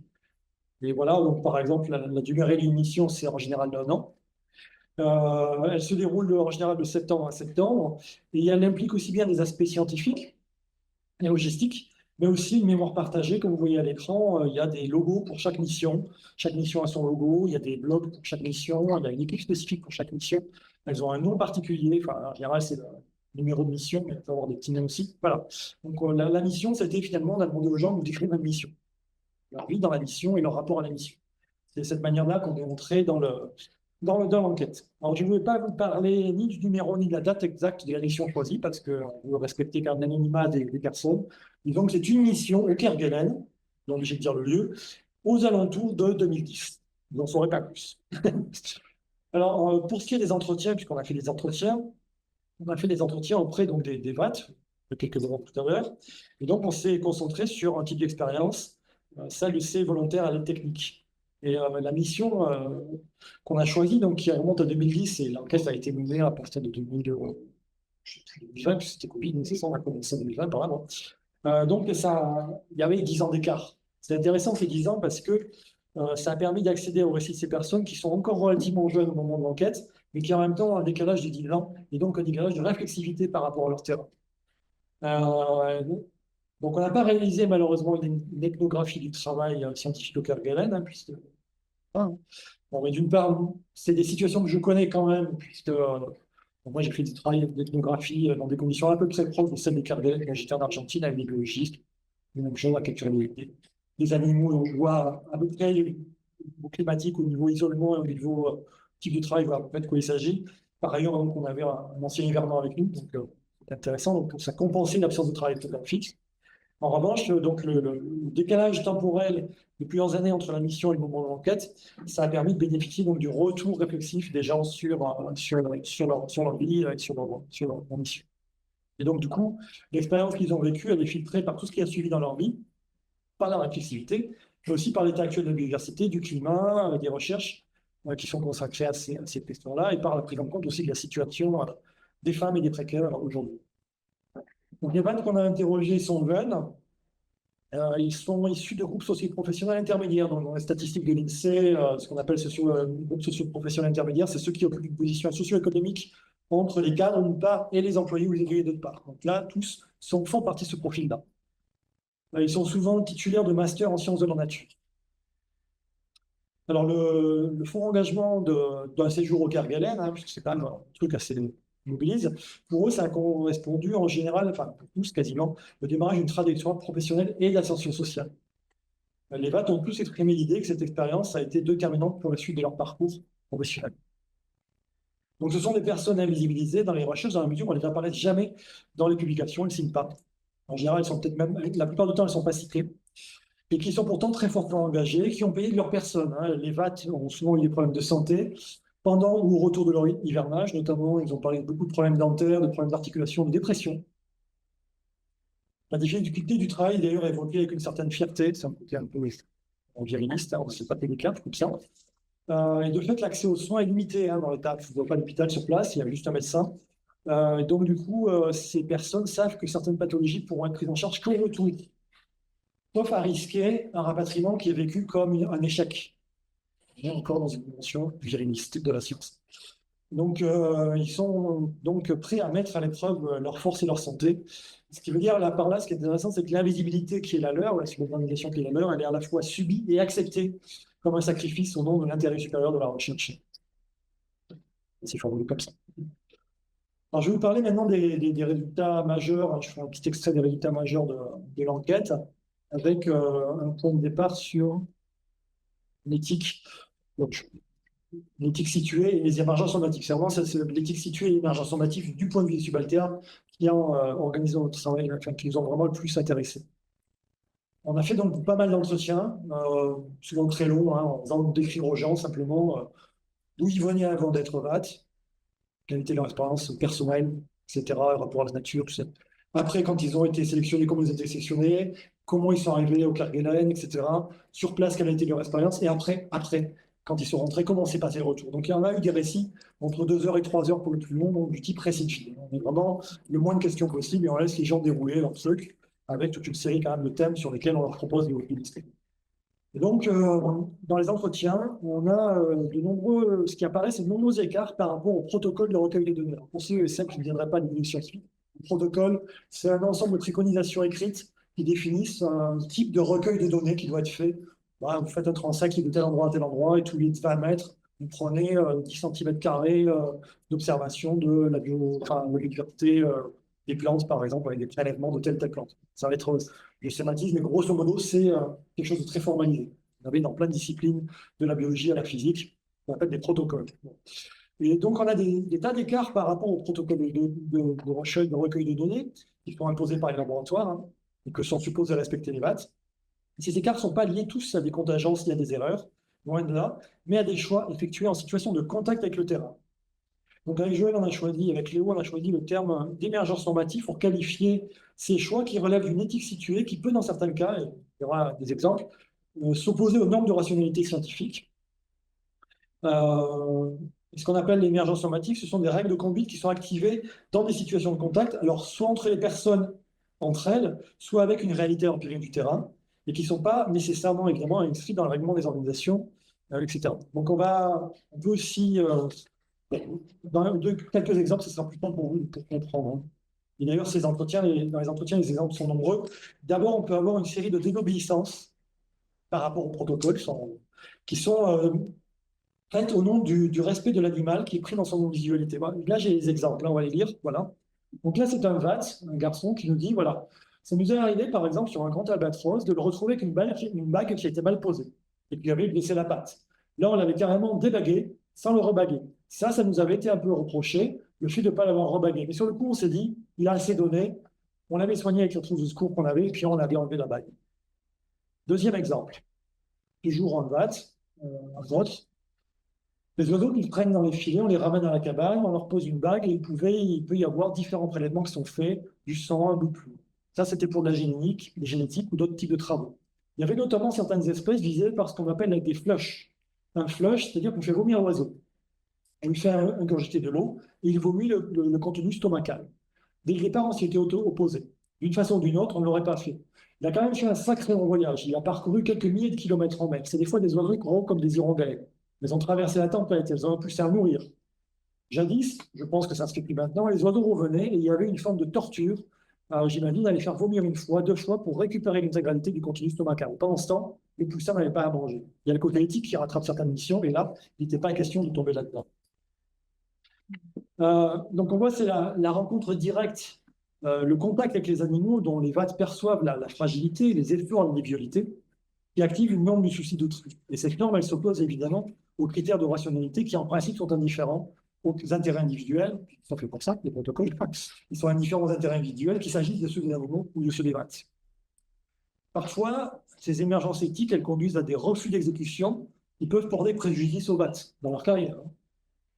Et voilà, donc par exemple, la durée d'une mission, c'est en général d'un an. Elle se déroule en général de septembre à septembre, et elle implique aussi bien des aspects scientifiques et logistique, mais aussi une mémoire partagée. Comme vous voyez à l'écran, il y a des logos pour chaque mission. Chaque mission a son logo, il y a des blogs pour chaque mission, il y a une équipe spécifique pour chaque mission. Elles ont un nom particulier, enfin, en général, c'est le numéro de mission, mais il peut y avoir des petits noms aussi. Voilà. Donc, la mission, c'était finalement, on a demandé aux gens de nous décrire une mission, leur vie dans la mission et leur rapport à la mission. C'est cette manière-là qu'on est entré dans l'enquête. Alors, je ne vais pas vous parler ni du numéro ni de la date exacte de la mission choisie, parce que vous veut respecter quand même l'anonymat des personnes. Et donc, c'est une mission au Kerguelen, donc je vais dire le lieu, aux alentours de 2010. Vous n'en saurez pas plus. Alors, pour ce qui est des entretiens, puisqu'on a fait des entretiens, on a fait des entretiens auprès donc, des VAT, de quelques moments tout à l'heure. Et donc, on s'est concentré sur un type d'expérience, celle c'est volontaire à l'aide technique. Et la mission qu'on a choisie, donc qui remonte à 2010, et l'enquête a été menée à partir de 2020, puisque c'était Covid, mais c'est ça, on a commencé en 2020 par là. Donc, il y avait 10 ans d'écart. C'est intéressant ces 10 ans parce que ça a permis d'accéder au récit de ces personnes qui sont encore relativement jeunes au moment de l'enquête, mais qui en même temps ont un décalage de 10 ans, et donc un décalage de réflexivité par rapport à leur terrain. Donc, on n'a pas réalisé malheureusement une ethnographie du travail scientifique au Kerguelen, hein, puisque bon, mais d'une part, c'est des situations que je connais quand même, puisque moi j'ai fait du travail d'ethnographie dans des conditions un peu très proches de celles des Kerguelen quand j'étais en Argentine avec des biologistes, la même chose, la capture des animaux, donc je vois à peu près au niveau climatique, au niveau isolement, au niveau type de travail, voilà à peu près de quoi il s'agit. Par ailleurs, donc, on avait un ancien hivernant avec nous, donc c'est intéressant, donc ça compensait l'absence de travail photographique. En revanche, donc le décalage temporel de plusieurs années entre la mission et le moment de l'enquête, ça a permis de bénéficier donc du retour réflexif des gens sur leur vie et sur leur mission. Et donc, du coup, l'expérience qu'ils ont vécue, elle est filtrée par tout ce qui a suivi dans leur vie, par la réflexivité, mais aussi par l'état actuel de la biodiversité, du climat, des recherches qui sont consacrées à ces questions-là, et par la prise en compte aussi de la situation des femmes et des précaires aujourd'hui. Donc, les vannes qu'on a interrogées sont jeunes. Ils sont issus de groupes socio-professionnels intermédiaires. Donc, dans les statistiques de l'INSEE, ce qu'on appelle groupes socio-professionnels intermédiaires, c'est ceux qui occupent une position socio-économique entre les cadres d'une part et les employés ou les ouvriers d'autre part. Donc là, tous font partie de ce profil-là. Ils sont souvent titulaires de masters en sciences de la nature. Alors, le fort engagement d'un séjour au Kerguelen, hein, puisque c'est quand même un truc assez mobilise, pour eux, ça a correspondu en général, enfin pour tous quasiment, au démarrage d'une trajectoire professionnelle et d'ascension sociale. Les VAT ont tous exprimé l'idée que cette expérience a été déterminante pour la suite de leur parcours professionnel. Donc, ce sont des personnes invisibilisées dans les recherches, dans la mesure où elles n'apparaissent jamais dans les publications, elles ne signent pas. En général, elles sont peut-être même, la plupart du temps, elles ne sont pas citées, et qui sont pourtant très fortement engagées, qui ont payé de leur personne. Hein. Les VAT ont souvent eu des problèmes de santé pendant ou au retour de leur hivernage, notamment, ils ont parlé de beaucoup de problèmes dentaires, de problèmes d'articulation, de dépression. La difficulté du travail, d'ailleurs, est évoquée avec une certaine fierté, c'est un côté un peu viriliste, hein, c'est pas délicat, je trouve ça. Et de fait, l'accès aux soins est limité hein, dans l'État. Il ne faut pas d'hôpital sur place, il y a juste un médecin. Et donc, du coup, ces personnes savent que certaines pathologies pourront être prises en charge qu'au retour, sauf à risquer un rapatriement qui est vécu comme un échec. On est encore dans une dimension viriliste de la science. Donc, ils sont donc prêts à mettre à l'épreuve leur force et leur santé. Ce qui veut dire, là, par là, ce qui est intéressant, c'est que l'invisibilité qui est la leur, la subordination qui est la leur, elle est à la fois subie et acceptée comme un sacrifice au nom de l'intérêt supérieur de la recherche. C'est formulé comme ça. Alors, je vais vous parler maintenant des résultats majeurs. Je fais un petit extrait des résultats majeurs de l'enquête, avec un point de départ sur l'éthique. Donc, l'éthique située et les émergences normatives. C'est vraiment l'éthique située et les émergences normatives du point de vue des subalternes qui ont organisé notre travail, enfin, qui nous ont vraiment le plus intéressés. On a fait donc pas mal d'entretiens, souvent très longs, hein, en faisant décrire aux gens simplement d'où ils venaient avant d'être VAT, quelle était leur expérience personnelle, etc., rapport à la nature, tout ça. Après, quand ils ont été sélectionnés, comment ils ont été sélectionnés, comment ils sont arrivés au Kerguelen, etc. Sur place, quelle a été leur expérience, et après, quand ils sont rentrés, comment s'est passé le retour. Donc il y en a eu des récits entre 2 heures et 3 heures pour le plus long, donc du type récit. On est vraiment le moins de questions possible et on laisse les gens dérouler leur truc avec toute une série quand même de thèmes sur lesquels on leur propose d'illustrer. Et donc, dans les entretiens, on a ce qui apparaît, c'est de nombreux écarts par rapport au protocole de recueil des données. Alors, pour ceux et celles qui ne viendraient pas de l'évolution scientifique, le protocole, c'est un ensemble de préconisations écrites qui définissent un type de recueil de données qui doit être fait. Voilà, vous faites un transect de tel endroit à tel endroit et tous les 20 mètres, vous prenez 10 cm² d'observation de la biodiversité des plantes, par exemple, avec des prélèvements de telle plante. Ça va être, je schématise, mais grosso modo, c'est quelque chose de très formalisé. Vous avez dans plein de disciplines, de la biologie à la physique, on appelle des protocoles. Et donc, on a des tas d'écarts par rapport aux protocoles de recueil de données qui sont imposés par les laboratoires hein, et que sont supposés respecter les VAT. Ces écarts ne sont pas liés tous à des contingences, il y a des erreurs, loin de là, mais à des choix effectués en situation de contact avec le terrain. Donc avec Joël, avec Léo, on a choisi le terme d'émergence normative pour qualifier ces choix qui relèvent d'une éthique située qui peut, dans certains cas, et il y aura des exemples, s'opposer aux normes de rationalité scientifique. Ce qu'on appelle l'émergence normative, ce sont des règles de conduite qui sont activées dans des situations de contact, alors soit entre les personnes, entre elles, soit avec une réalité empirique du terrain, et qui ne sont pas nécessairement, évidemment, inscrites dans le règlement des organisations, etc. Donc on peut aussi... dans quelques exemples, ce sera plus simple pour vous pour comprendre. Et d'ailleurs, dans les entretiens, les exemples sont nombreux. D'abord, on peut avoir une série de désobéissances par rapport aux protocoles qui sont faites au nom du respect de l'animal qui est pris dans son individualité. Là, j'ai les exemples, là, on va les lire. Voilà. Donc là, c'est un VAT, un garçon, qui nous dit, voilà, ça nous est arrivé, par exemple, sur un grand albatros, de le retrouver avec une bague qui a été mal posée et qui avait blessé la patte. Là, on l'avait carrément débagué sans le rebaguer. Ça nous avait été un peu reproché, le fait de ne pas l'avoir rebagué. Mais sur le coup, on s'est dit, il a assez donné, on l'avait soigné avec la trousse de secours qu'on avait, et puis on avait enlevé la bague. Deuxième exemple, toujours un VAT, un vote. Les oiseaux qu'ils prennent dans les filets, on les ramène à la cabane, on leur pose une bague, et il peut y avoir différents prélèvements qui sont faits, du sang, un plus. Ça, c'était pour de la génétique ou d'autres types de travaux. Il y avait notamment certaines espèces visées par ce qu'on appelle des flushs. Un flush, c'est-à-dire qu'on fait vomir l'oiseau. On lui fait ingurgiter de l'eau et il vomit le contenu stomacal. Dès que les parents s'y étaient opposés, d'une façon ou d'une autre, on ne l'aurait pas fait. Il a quand même fait un sacré voyage. Il a parcouru quelques milliers de kilomètres en mer. C'est des fois des oiseaux gros comme des hirondelles. Mais ils ont traversé la tempête, ils ont poussé à mourir. Jadis, je pense que ça se fait plus maintenant, les oiseaux revenaient et il y avait une forme de torture. Alors j'imagine d'aller faire vomir une fois, 2 fois pour récupérer l'intégralité du contenu stomacal. Pendant ce temps, les poussins n'avaient pas à manger. Il y a le côté éthique qui rattrape certaines missions et là, il n'était pas question de tomber là-dedans. Donc on voit c'est la rencontre directe, le contact avec les animaux dont les VAT perçoivent la fragilité, les efforts, l'individualité, qui active une norme du souci d'autrui. Et cette norme, elle s'oppose évidemment aux critères de rationalité qui en principe sont indifférents aux intérêts individuels, ils sont faits pour ça, les protocoles, ils sont indifférents aux intérêts individuels, qu'il s'agisse de ceux des animaux ou de ceux des VAT. Parfois, ces émergences éthiques, elles conduisent à des refus d'exécution qui peuvent porter préjudice aux VAT dans leur carrière.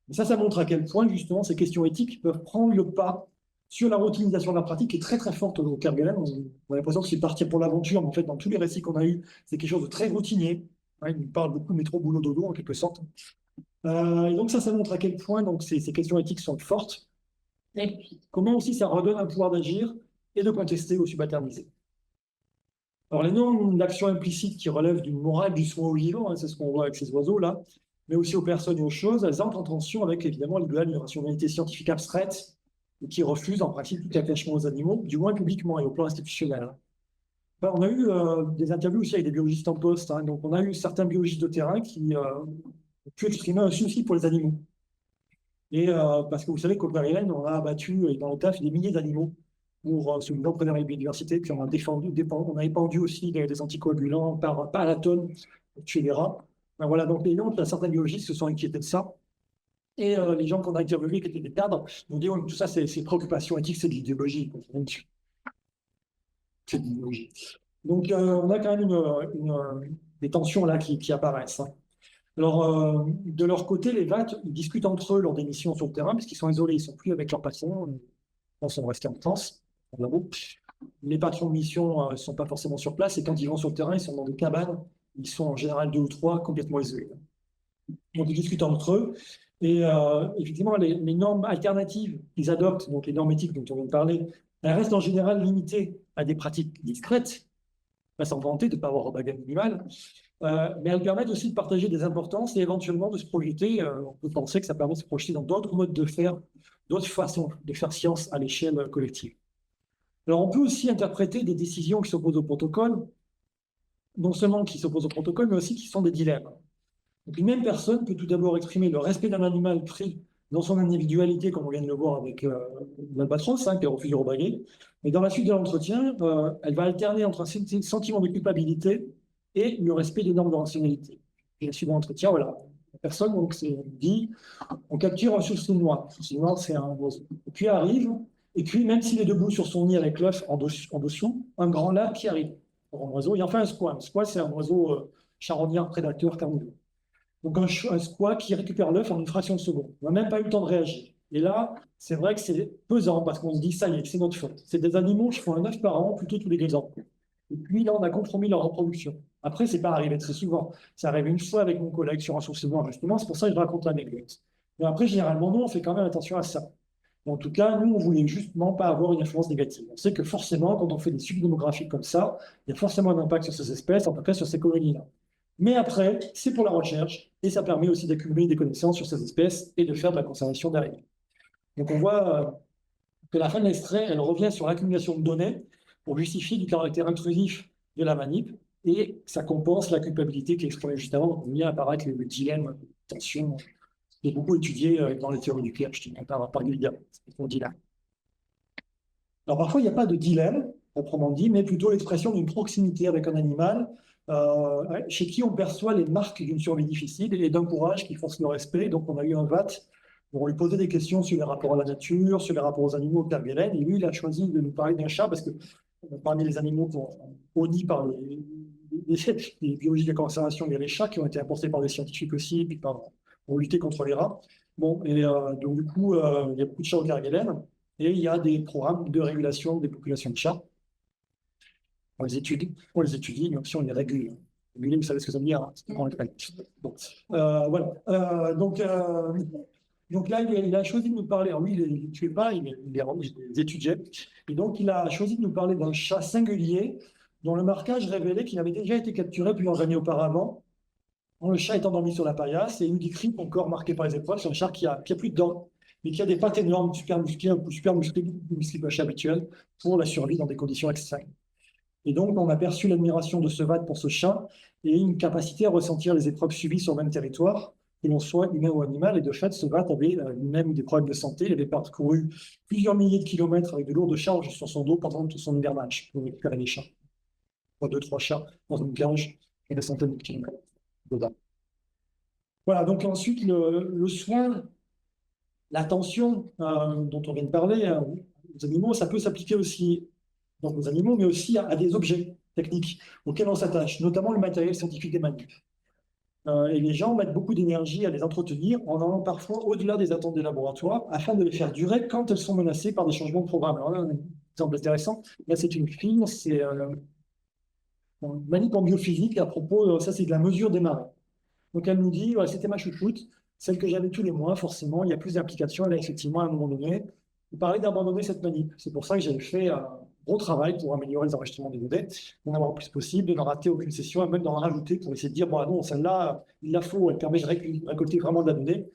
Et ça montre à quel point, justement, ces questions éthiques peuvent prendre le pas sur la routinisation de la pratique qui est très, très forte au Kerguelen. On a l'impression que c'est partir pour l'aventure, mais en fait, dans tous les récits qu'on a eus, c'est quelque chose de très routinier. Il nous parle beaucoup de métro, boulot, dodo, en quelque sorte. Et donc, ça montre à quel point donc, ces questions éthiques sont fortes. Et comment aussi ça redonne un pouvoir d'agir et de contester aux subalternisés. Alors, les normes d'action implicite qui relèvent d'une morale du soin au vivant, c'est ce qu'on voit avec ces oiseaux-là, mais aussi aux personnes et aux choses, elles entrent en tension avec évidemment l'idéal d'une rationalité scientifique abstraite et qui refuse en principe tout attachement aux animaux, du moins publiquement et au plan institutionnel. Enfin, on a eu des interviews aussi avec des biologistes en poste, donc on a eu certains biologistes de terrain qui ont pu exprimer un souci pour les animaux. Et parce que vous savez qu'au Kerguelen, on a abattu dans le TAF des milliers d'animaux pour se préserver la biodiversité, puis on a épandu aussi des anticoagulants par la tonne pour tuer les rats. Voilà, donc les gens, certains biologistes se sont inquiétés de ça. Et les gens qu'on a interviewés, qui étaient des cadres, nous dit tout ça, c'est préoccupations éthiques, c'est de l'idéologie. C'est de l'idéologie. Donc on a quand même des tensions là qui apparaissent. Alors, de leur côté, les VAT, ils discutent entre eux lors des missions sur le terrain, parce qu'ils sont isolés, ils ne sont plus avec leurs patrons, ils sont restés en France, en labo. Les patrons de mission ne sont pas forcément sur place, et quand ils vont sur le terrain, ils sont dans des cabanes, ils sont en général 2 ou 3, complètement isolés. Donc, ils discutent entre eux. Et effectivement, les normes alternatives qu'ils adoptent, donc les normes éthiques dont on vient de parler, elles restent en général limitées à des pratiques discrètes, pas sans vanter de ne pas avoir un bagage minimal, mais elles permettent aussi de partager des importances et éventuellement de se projeter. On peut penser que ça permet de se projeter dans d'autres modes de faire, d'autres façons de faire science à l'échelle collective. Alors, on peut aussi interpréter des décisions qui s'opposent au protocole, non seulement qui s'opposent au protocole, mais aussi qui sont des dilemmes. Donc, une même personne peut tout d'abord exprimer le respect d'un animal pris dans son individualité, comme on vient de le voir avec l'albatros, qui a refusé de rebaguer. Mais dans la suite de l'entretien, elle va alterner entre un sentiment de culpabilité et le respect des normes de rationalité. Et la suite de l'entretien, voilà. La personne donc, dit on capture un sourcil noir. Un sourcil noir, c'est un oiseau. Et puis arrive, et puis même s'il est debout sur son nid avec l'œuf en dessous, un grand lac qui arrive pour un oiseau. Et enfin un squat. Un squat, c'est un oiseau charognard, prédateur, carnivore. Donc un squat qui récupère l'œuf en une fraction de seconde. On n'a même pas eu le temps de réagir. Et là, c'est vrai que c'est pesant parce qu'on se dit, ça y est, c'est notre faute. C'est des animaux qui font un œuf par an, plutôt tous les 2 ans. Et puis là, on a compromis leur reproduction. Après, c'est pas arrivé très souvent. Ça arrive une fois avec mon collègue sur un sourcement, justement. C'est pour ça que je raconte l'anecdote. Mais après, généralement, nous, on fait quand même attention à ça. En tout cas, nous, on voulait justement pas avoir une influence négative. On sait que forcément, quand on fait des cycles démographiques comme ça, il y a forcément un impact sur ces espèces, en tout cas sur ces colonies-là. Mais après, c'est pour la recherche et ça permet aussi d'accumuler des connaissances sur ces espèces et de faire de la conservation derrière. Donc on voit que la fin de l'extrait, elle revient sur l'accumulation de données pour justifier du caractère intrusif de la manip et ça compense la culpabilité qui est exprimée juste avant. Donc on vient apparaître le dilemme, tension, qui est beaucoup étudié dans les théories du clair, je ne pas Gilliam, c'est ce qu'on dit là. Alors parfois, il n'y a pas de dilemme, proprement dit, mais plutôt l'expression d'une proximité avec un animal chez qui on perçoit les marques d'une survie difficile et d'un courage qui force le respect. Donc, on a eu un VAT où on lui posait des questions sur les rapports à la nature, sur les rapports aux animaux, au Kerguelen, et lui, il a choisi de nous parler d'un chat parce que parmi les animaux honnis par les biologistes de la conservation, il y a les chats qui ont été importés par des scientifiques aussi, puis pour lutter contre les rats. Bon, et donc du coup, il y a beaucoup de chats au Kerguelen, et il y a des programmes de régulation des populations de chats. On les étudie, mais aussi on les régule. Réguler, vous savez ce que ça veut dire, hein, bon. Voilà. Donc là, il a choisi de nous parler. Alors lui, il ne tuait pas, il les étudiait. Et donc, il a choisi de nous parler d'un chat singulier dont le marquage révélait qu'il avait déjà été capturé plusieurs années auparavant. Le chat est endormi sur la paillasse et il nous décrit son corps marqué par les épreuves. C'est un chat qui a plus de dents, mais qui a des pattes énormes, super musclées, super musclées que le chat habituel pour la survie dans des conditions extrêmes. Et donc, on a perçu l'admiration de ce VAT pour ce chat et une capacité à ressentir les épreuves subies sur le même territoire, que l'on soit humain ou animal. Et de fait, ce VAT avait lui-même des problèmes de santé. Il avait parcouru plusieurs milliers de kilomètres avec de lourdes charges sur son dos pendant tout son hivernage pour récupérer les chats. 2-3 chats dans une cage et des centaines de kilomètres. Voilà, donc ensuite, le soin, l'attention dont on vient de parler aux animaux, ça peut s'appliquer aussi dans nos animaux, mais aussi à des objets techniques auxquels on s'attache, notamment le matériel scientifique des manips. Et les gens mettent beaucoup d'énergie à les entretenir en allant parfois au-delà des attentes des laboratoires afin de les faire durer quand elles sont menacées par des changements de programme. Alors là, un exemple intéressant, là c'est une fille, c'est un manip en biophysique à propos, ça c'est de la mesure des marées. Donc elle nous dit, ouais, c'était ma chouchoute, celle que j'avais tous les mois, forcément, il y a plus d'applications, elle a effectivement à un moment donné parlé d'abandonner cette manip. C'est pour ça que j'avais fait un gros travail pour améliorer les enregistrements des données, d'en avoir le plus possible, de n'en rater aucune session, et même d'en rajouter pour essayer de dire, bon, non, celle-là, il la faut, elle permet de récolter vraiment de la donnée.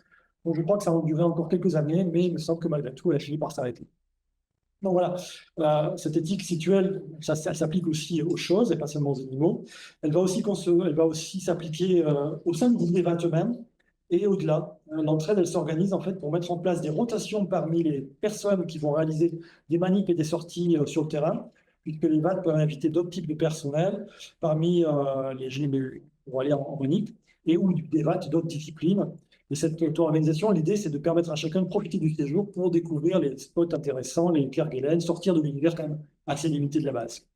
Donc je crois que ça va durer encore quelques années, mais il me semble que malgré tout, elle a fini par s'arrêter. Donc voilà, cette éthique situelle, ça s'applique aussi aux choses, et pas seulement aux animaux. Elle va aussi s'appliquer au sein des VAT eux-mêmes, et au-delà. D'entre elles s'organisent en fait pour mettre en place des rotations parmi les personnes qui vont réaliser des manips et des sorties sur le terrain, puisque les VAT peuvent inviter d'autres types de personnel parmi les GME pour aller en manip, et ou des VAT d'autres disciplines. Et cette auto-organisation, l'idée, c'est de permettre à chacun de profiter du séjour pour découvrir les spots intéressants, les Kerguelen, sortir de l'univers quand même assez limité de la base.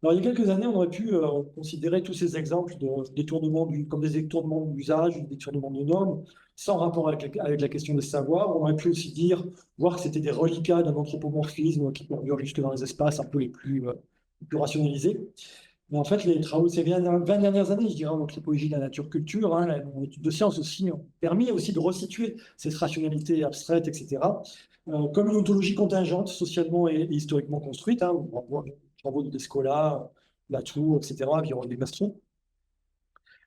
Alors, il y a quelques années, on aurait pu considérer tous ces exemples de détournements comme des détournements d'usage, des détournements de normes, sans rapport avec la question des savoirs. On aurait pu aussi voir que c'était des reliquats d'un anthropomorphisme qui perdure jusque dans les espaces un peu les plus rationalisés. Mais en fait, les travaux de ces 20 dernières années, je dirais, en anthropologie de la nature-culture, hein, en études de sciences aussi, ont permis aussi de resituer cette rationalité abstraite, etc., comme une ontologie contingente, socialement et historiquement construite. Hein, on voit les travaux de Descola, Latour, etc., Viron et Mastron.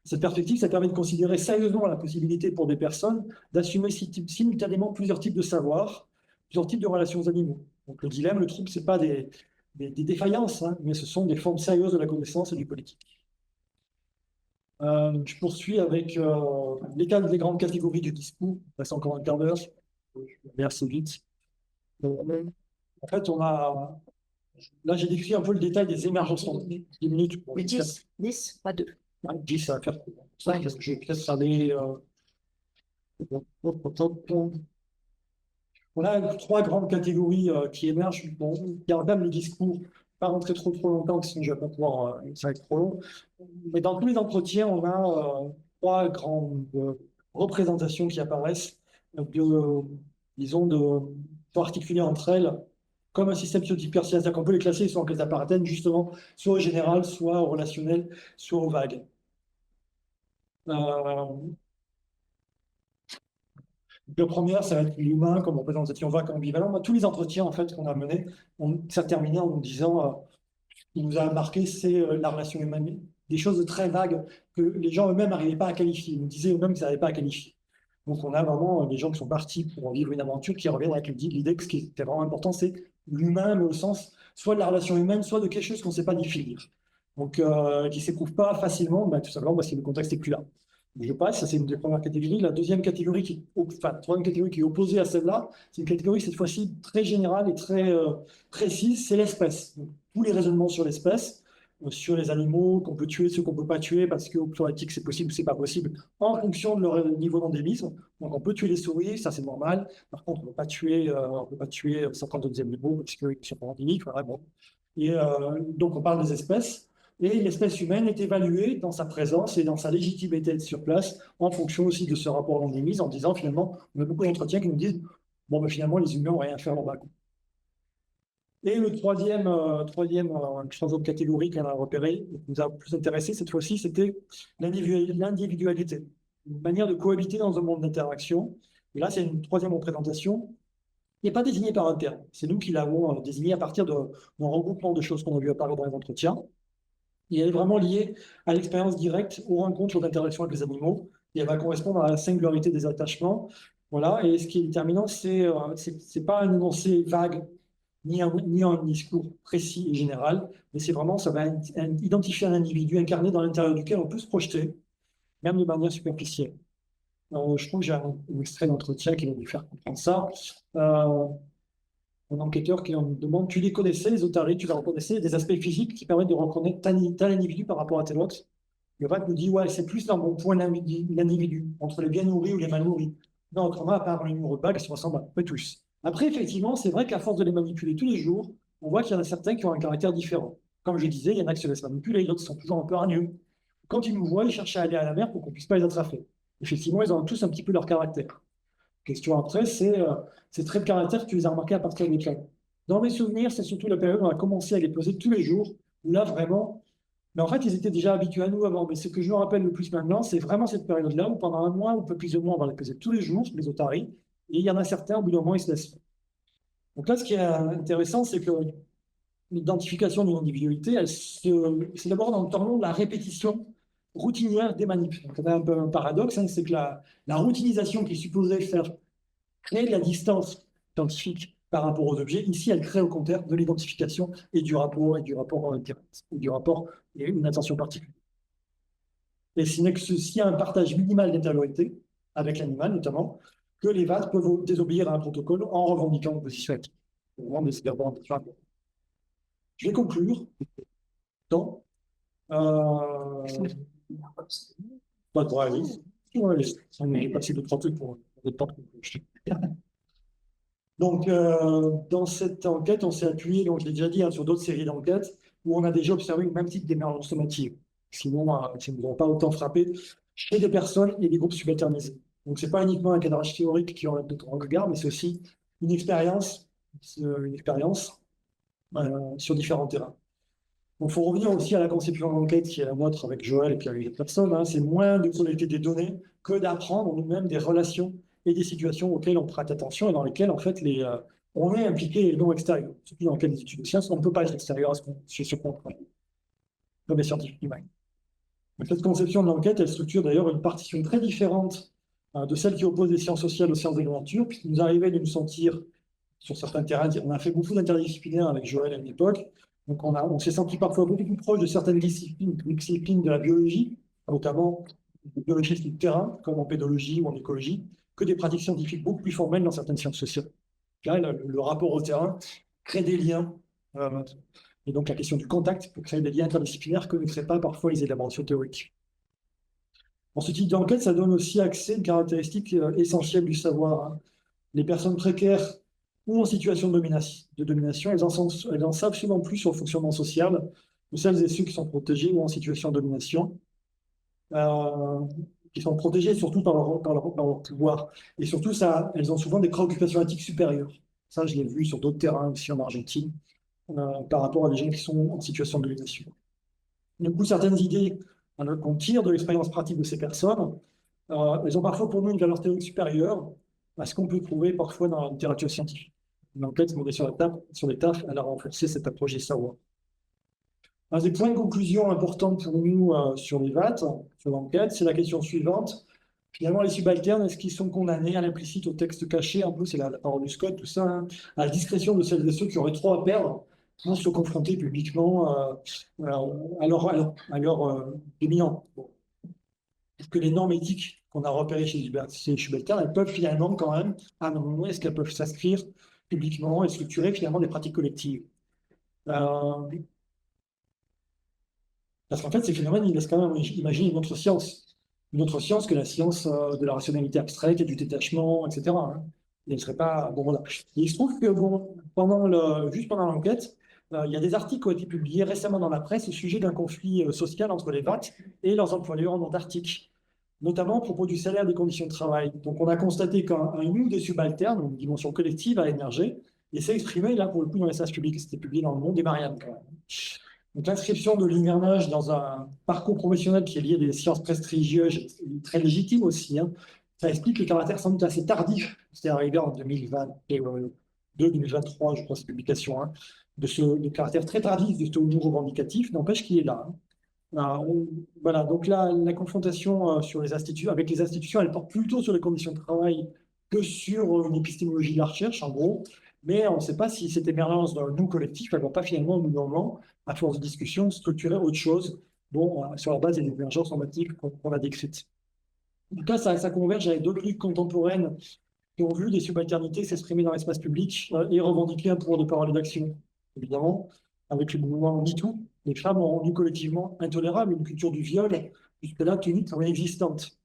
Cette perspective, ça permet de considérer sérieusement la possibilité pour des personnes d'assumer simultanément plusieurs types de savoirs, plusieurs types de relations aux animaux. Donc le dilemme, le trouble, ce n'est pas des défaillances, hein, mais ce sont des formes sérieuses de la connaissance et du politique. Je poursuis avec les grandes catégories du discours. Il reste encore un quart d'heure. Je vais assez vite. En fait, là, j'ai décrit un peu le détail des émergences en 10 minutes. Mais 10, pas 2. 10, ça va faire ça, parce que je vais peut-être aller. On a trois grandes catégories qui émergent. Bon, il y a même le discours, pas rentrer trop longtemps, sinon je ne vais pas pouvoir, ça va être trop long. Mais dans tous les entretiens, on a trois grandes représentations qui apparaissent, disons, sont articulées entre elles comme un système typique persienne. C'est-à-dire qu'on peut les classer soit en classe appartiennent justement, soit au général, soit au relationnel, soit au vague. Le premier, ça va être l'humain comme représentation vague, comme ambivalent. Moi, tous les entretiens en fait qu'on a menés, ça terminé en nous disant, ce qui nous a marqué, c'est la relation humaine, des choses très vagues que les gens eux-mêmes n'arrivaient pas à qualifier. Ils nous disaient eux-mêmes qu'ils n'arrivaient pas à qualifier. Donc, on a vraiment des gens qui sont partis pour vivre une aventure qui reviennent avec l'idée que ce qui était vraiment important, c'est l'humain, mais au sens soit de la relation humaine, soit de quelque chose qu'on ne sait pas définir. Donc, qui ne s'éprouve pas facilement, tout simplement parce que le contexte n'est plus là. Je passe, ça c'est une des premières catégories. La deuxième catégorie, troisième catégorie qui est opposée à celle-là, c'est une catégorie cette fois-ci très générale et très précise, c'est l'espèce. Tous les raisonnements sur l'espèce, sur les animaux qu'on peut tuer, ceux qu'on ne peut pas tuer, parce qu'au plan éthique c'est possible ou c'est pas possible, en fonction de leur niveau d'endémisme. Donc on peut tuer les souris, ça c'est normal. Par contre, on ne peut pas tuer 50 autres animaux parce qu'ils sont pas endémiques. Voilà, bon. Et donc on parle des espèces. Et l'espèce humaine est évaluée dans sa présence et dans sa légitimité d'être sur place, en fonction aussi de ce rapport d'endémisme, en disant finalement, on a beaucoup d'entretiens qui nous disent, bon, ben, finalement, les humains n'ont rien à faire là-bas. Et le troisième catégorie qu'on a repéré, qui nous a plus intéressé cette fois-ci, c'était l'individualité, une manière de cohabiter dans un monde d'interaction. Et là, c'est une troisième représentation qui n'est pas désignée par un terme. C'est nous qui l'avons désignée à partir d'un regroupement de choses qu'on a vu apparaître dans les entretiens. Et elle est vraiment liée à l'expérience directe, aux rencontres d'interaction avec les animaux. Et elle va correspondre à la singularité des attachements. Voilà. Et ce qui est déterminant, c'est pas un énoncé vague, ni un discours précis et général, mais c'est vraiment, ça va identifier un individu incarné dans l'intérieur duquel on peut se projeter, même de manière superficielle. Je trouve que j'ai un extrait d'entretien qui va nous faire comprendre ça. Un enquêteur qui en demande, tu les connaissais, les otaries, tu les reconnaissais, des aspects physiques qui permettent de reconnaître tel individu par rapport à tel autre. Le VAC nous dit, ouais, c'est plus dans mon point l'individu, entre les bien nourris ou les mal nourris. Non, autrement, à part un numéro de bague, ils se ressemblent un peu tous. Après, effectivement, c'est vrai qu'à force de les manipuler tous les jours, on voit qu'il y en a certains qui ont un caractère différent. Comme je disais, il y en a qui se laissent manipuler, d'autres sont toujours un peu hargneux. Quand ils nous voient, ils cherchent à aller à la mer pour qu'on ne puisse pas les attraper. Effectivement, ils ont tous un petit peu leur caractère. Question après, c'est ces traits de caractère que tu les as remarqués à partir de l'école. Dans mes souvenirs, c'est surtout la période où on a commencé à les poser tous les jours, où là vraiment, mais en fait, ils étaient déjà habitués à nous avant. Mais ce que je me rappelle le plus maintenant, c'est vraiment cette période-là où pendant un mois, ou un peu plus de mois, on va les poser tous les jours, les otaries, et il y en a certains, au bout d'un moment, ils se laissent faire. Donc là, ce qui est intéressant, c'est que l'identification d'une individualité, c'est d'abord dans le temps long de la répétition routinière des manips. Donc, on a un peu un paradoxe, hein, c'est que la routinisation qui est supposée faire créer de la distance scientifique par rapport aux objets, ici, elle crée au contraire de l'identification et du rapport direct, et du rapport et une attention particulière. Et ce n'est que ceci a un partage minimal d'intériorité avec l'animal, notamment, que les VAD peuvent désobéir à un protocole en revendiquant une position active. Je vais conclure. Donc, pas de problème. J'ai passé 2-3 trucs pour le temps. Donc, dans cette enquête, on s'est appuyé, donc je l'ai déjà dit, hein, sur d'autres séries d'enquêtes où on a déjà observé le même type d'émergence somatique. Sinon, ça ne nous aura pas autant frappé chez des personnes et des groupes subalternisés. Donc, ce n'est pas uniquement un cadrage théorique qui en regard, mais c'est aussi une expérience sur différents terrains. Donc, il faut revenir aussi à la conception de l'enquête qui est la nôtre avec Joël et puis avec les personnes. Hein. C'est moins de collecter des données que d'apprendre nous-mêmes des relations et des situations auxquelles on prête attention et dans lesquelles, en fait, on est impliqué et non extérieur. Surtout dans le cas des études de sciences, on ne peut pas être extérieur à ce qu'on travaille, comme les scientifiques humains. Cette conception de l'enquête, elle structure d'ailleurs une partition très différente de celle qui oppose les sciences sociales aux sciences de la nature, puisqu'il nous arrivait de nous sentir, sur certains terrains, on a fait beaucoup d'interdisciplinaires avec Joël à une époque, donc on s'est senti parfois beaucoup plus proche de certaines disciplines de la biologie, notamment de biologie de terrain, comme en pédologie ou en écologie, que des pratiques scientifiques beaucoup plus formelles dans certaines sciences sociales. Là, le rapport au terrain crée des liens. Et donc, la question du contact peut créer des liens interdisciplinaires que ne créent pas parfois les élaborations théoriques. Dans ce type d'enquête, ça donne aussi accès à une caractéristique essentielle du savoir. Hein. Les personnes précaires ou en situation de domination, elles en savent souvent plus sur le fonctionnement social de celles et ceux qui sont protégés ou en situation de domination, qui sont protégés surtout par leur pouvoir. Et surtout, elles ont souvent des préoccupations éthiques supérieures. Ça, je l'ai vu sur d'autres terrains aussi en Argentine. Par rapport à des gens qui sont en situation de domination. Du coup, certaines idées qu'on tire de l'expérience pratique de ces personnes, elles ont parfois pour nous une valeur théorique supérieure à ce qu'on peut trouver parfois dans la littérature scientifique. L'enquête fondée sur les tafs, elle a renforcé cet approche des savoirs. Un des points de conclusion importants pour nous sur les VAT, sur l'enquête, c'est la question suivante. Finalement, les subalternes, est-ce qu'ils sont condamnés à l'implicite, au texte caché, un peu, c'est la parole du Scott, tout ça, hein, à la discrétion de celles et ceux qui auraient trop à perdre pour se confronter publiquement à leur dominant. Bon. Est-ce que les normes éthiques qu'on a repérées chez les subalternes, elles peuvent finalement quand même, à un moment, est-ce qu'elles peuvent s'inscrire publiquement et structurer finalement des pratiques collectives Parce qu'en fait, ces phénomènes, ils laissent quand même imaginer une autre science que la science de la rationalité abstraite et du détachement, etc. Hein. Il ne serait pas... Bon, voilà. Et il se trouve que, bon, juste pendant l'enquête, il y a des articles qui ont été publiés récemment dans la presse au sujet d'un conflit social entre les VAT et leurs employeurs en Antarctique, notamment à propos du salaire et des conditions de travail. Donc, on a constaté qu'un nous des subalternes, une dimension collective, a émergé et s'est exprimé, là, pour le coup, dans l'espace public. C'était publié dans Le Monde et Marianne, quand même. Donc, l'inscription de l'hivernage dans un parcours professionnel qui est lié à des sciences prestigieuses est très légitime aussi. Hein. Ça explique le caractère sans doute assez tardif, c'est arrivé en 2020 et 2023, je crois, cette publication, hein, de caractère très tardif de ce mouvement revendicatif, n'empêche qu'il est là. Hein. Voilà, donc là, la confrontation sur avec les institutions, elle porte plutôt sur les conditions de travail que sur une épistémologie de la recherche, en gros. Mais on ne sait pas si cette émergence d'un nous collectif, elle ne va pas finalement, au bout d'un moment, à force de discussion, structurer autre chose, sur la base des émergences normatives qu'on a décrites. En tout cas, ça converge avec d'autres luttes contemporaines qui ont vu des subalternités s'exprimer dans l'espace public et revendiquer un pouvoir de parole et d'action. Évidemment, avec le mouvement MeToo, les femmes ont rendu collectivement intolérable une culture du viol, jusque-là tenue pour inexistante.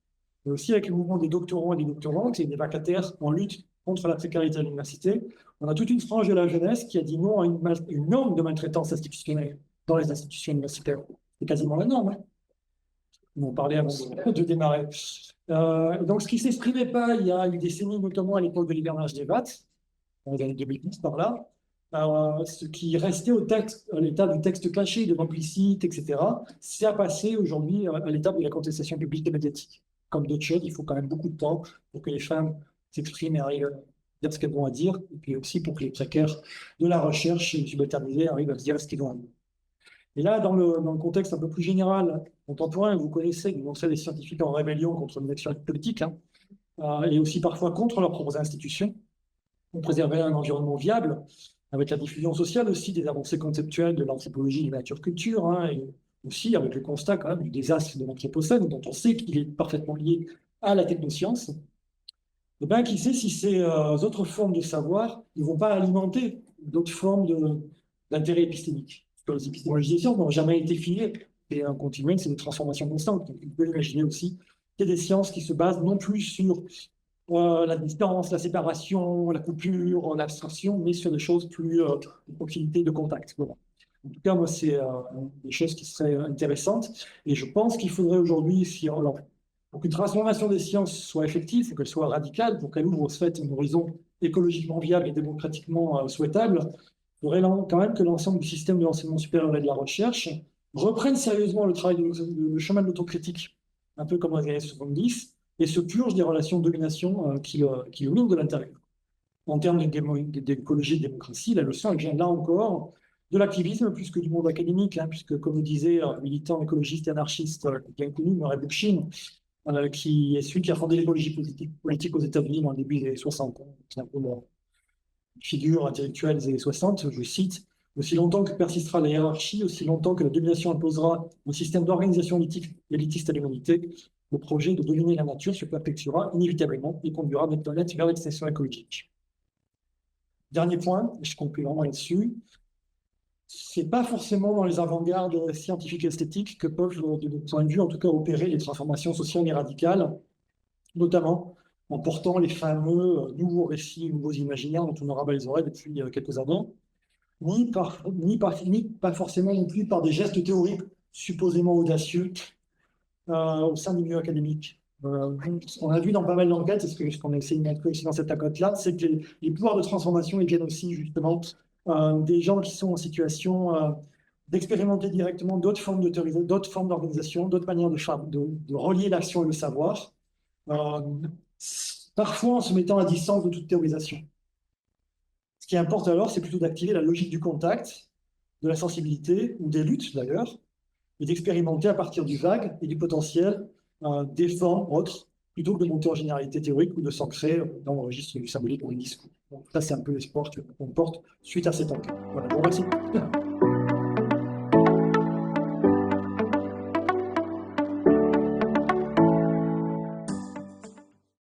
Mais aussi avec le mouvement des doctorants et des doctorantes et des vacataires en lutte contre la précarité à l'université, on a toute une frange de la jeunesse qui a dit non à une norme de maltraitance institutionnelle dans les institutions universitaires. C'est quasiment la norme. Hein. On en parlait avant de démarrer. Donc, ce qui ne s'exprimait pas il y a une décennie, notamment à l'époque de l'hivernage des VAT, dans les années 2010 par là, ce qui restait à l'état du texte caché, de implicite, etc., c'est à passer aujourd'hui à l'étape de la contestation publique et médiatique. Comme d'autres choses, il faut quand même beaucoup de temps pour que les femmes s'expriment et arrivent à dire ce qu'elles ont à dire, et puis aussi pour que les précaires de la recherche et les subalternisés arrivent à dire ce qu'ils ont à dire. Et là, dans le contexte un peu plus général, contemporain, vous connaissez des scientifiques en rébellion contre une action politique, hein, et aussi parfois contre leurs propres institutions, pour préserver un environnement viable, avec la diffusion sociale aussi des avancées conceptuelles de l'anthropologie et de la nature-culture, hein, et aussi avec le constat quand même du désastre de l'anthropocène, dont on sait qu'il est parfaitement lié à la technoscience. Et bien, qui sait si ces autres formes de savoir ne vont pas alimenter d'autres formes d'intérêt épistémique. Parce que les épistémologies des sciences n'ont jamais été finies, et un continuum, c'est une transformation constante. Donc, vous pouvez imaginer aussi qu'il y a des sciences qui se basent non plus sur la distance, la séparation, la coupure, l'abstraction, mais sur des choses plus de proximité, de contact. Voilà. En tout cas, moi, c'est des choses qui seraient intéressantes. Et je pense qu'il faudrait aujourd'hui, pour qu'une transformation des sciences soit effective, pour qu'elle soit radicale, pour qu'elle ouvre au fait un horizon écologiquement viable et démocratiquement souhaitable, il faudrait quand même que l'ensemble du système de l'enseignement supérieur et de la recherche reprenne sérieusement le travail le chemin de l'autocritique, un peu comme dans les années 70, et se purge des relations de domination qui le minent de l'intérieur. En termes d'écologie et de démocratie, la leçon elle vient là encore de l'activisme plus que du monde académique, hein, puisque, comme le disait un militant écologiste et anarchiste bien connu, Murray Bookchin, qui est celui qui a fondé l'écologie politique aux États-Unis dans le début des années 60, qui est un peu la figure intellectuelle des années 60, je cite, aussi longtemps que persistera la hiérarchie, aussi longtemps que la domination imposera un système d'organisation élitiste à l'humanité, le projet de dominer la nature se perpétuera inévitablement et conduira notre planète vers l'extinction écologique. Dernier point, et je conclue vraiment là-dessus, c'est pas forcément dans les avant-gardes scientifiques et esthétiques que peuvent, de notre point de vue, en tout cas, opérer les transformations sociales et radicales, notamment en portant les fameux nouveaux récits, nouveaux imaginaires dont on aura les oreilles depuis quelques années, ni pas forcément non plus par des gestes théoriques supposément audacieux au sein du milieu académique. Ce qu'on a vu dans pas mal d'enquêtes, et ce qu'on a essayé de montrer aussi dans cette enquête-là, c'est que les pouvoirs de transformation ils viennent aussi justement des gens qui sont en situation d'expérimenter directement d'autres formes d'organisation, d'autres manières de relier l'action et le savoir, parfois en se mettant à distance de toute théorisation. Ce qui importe alors, c'est plutôt d'activer la logique du contact, de la sensibilité, ou des luttes d'ailleurs, et d'expérimenter à partir du vague et du potentiel des formes autres, plutôt que de monter en généralité théorique ou de s'ancrer dans le registre du symbolique ou du discours. Donc, ça, c'est un peu l'espoir qu'on porte suite à cette enquête. Voilà, bon, merci.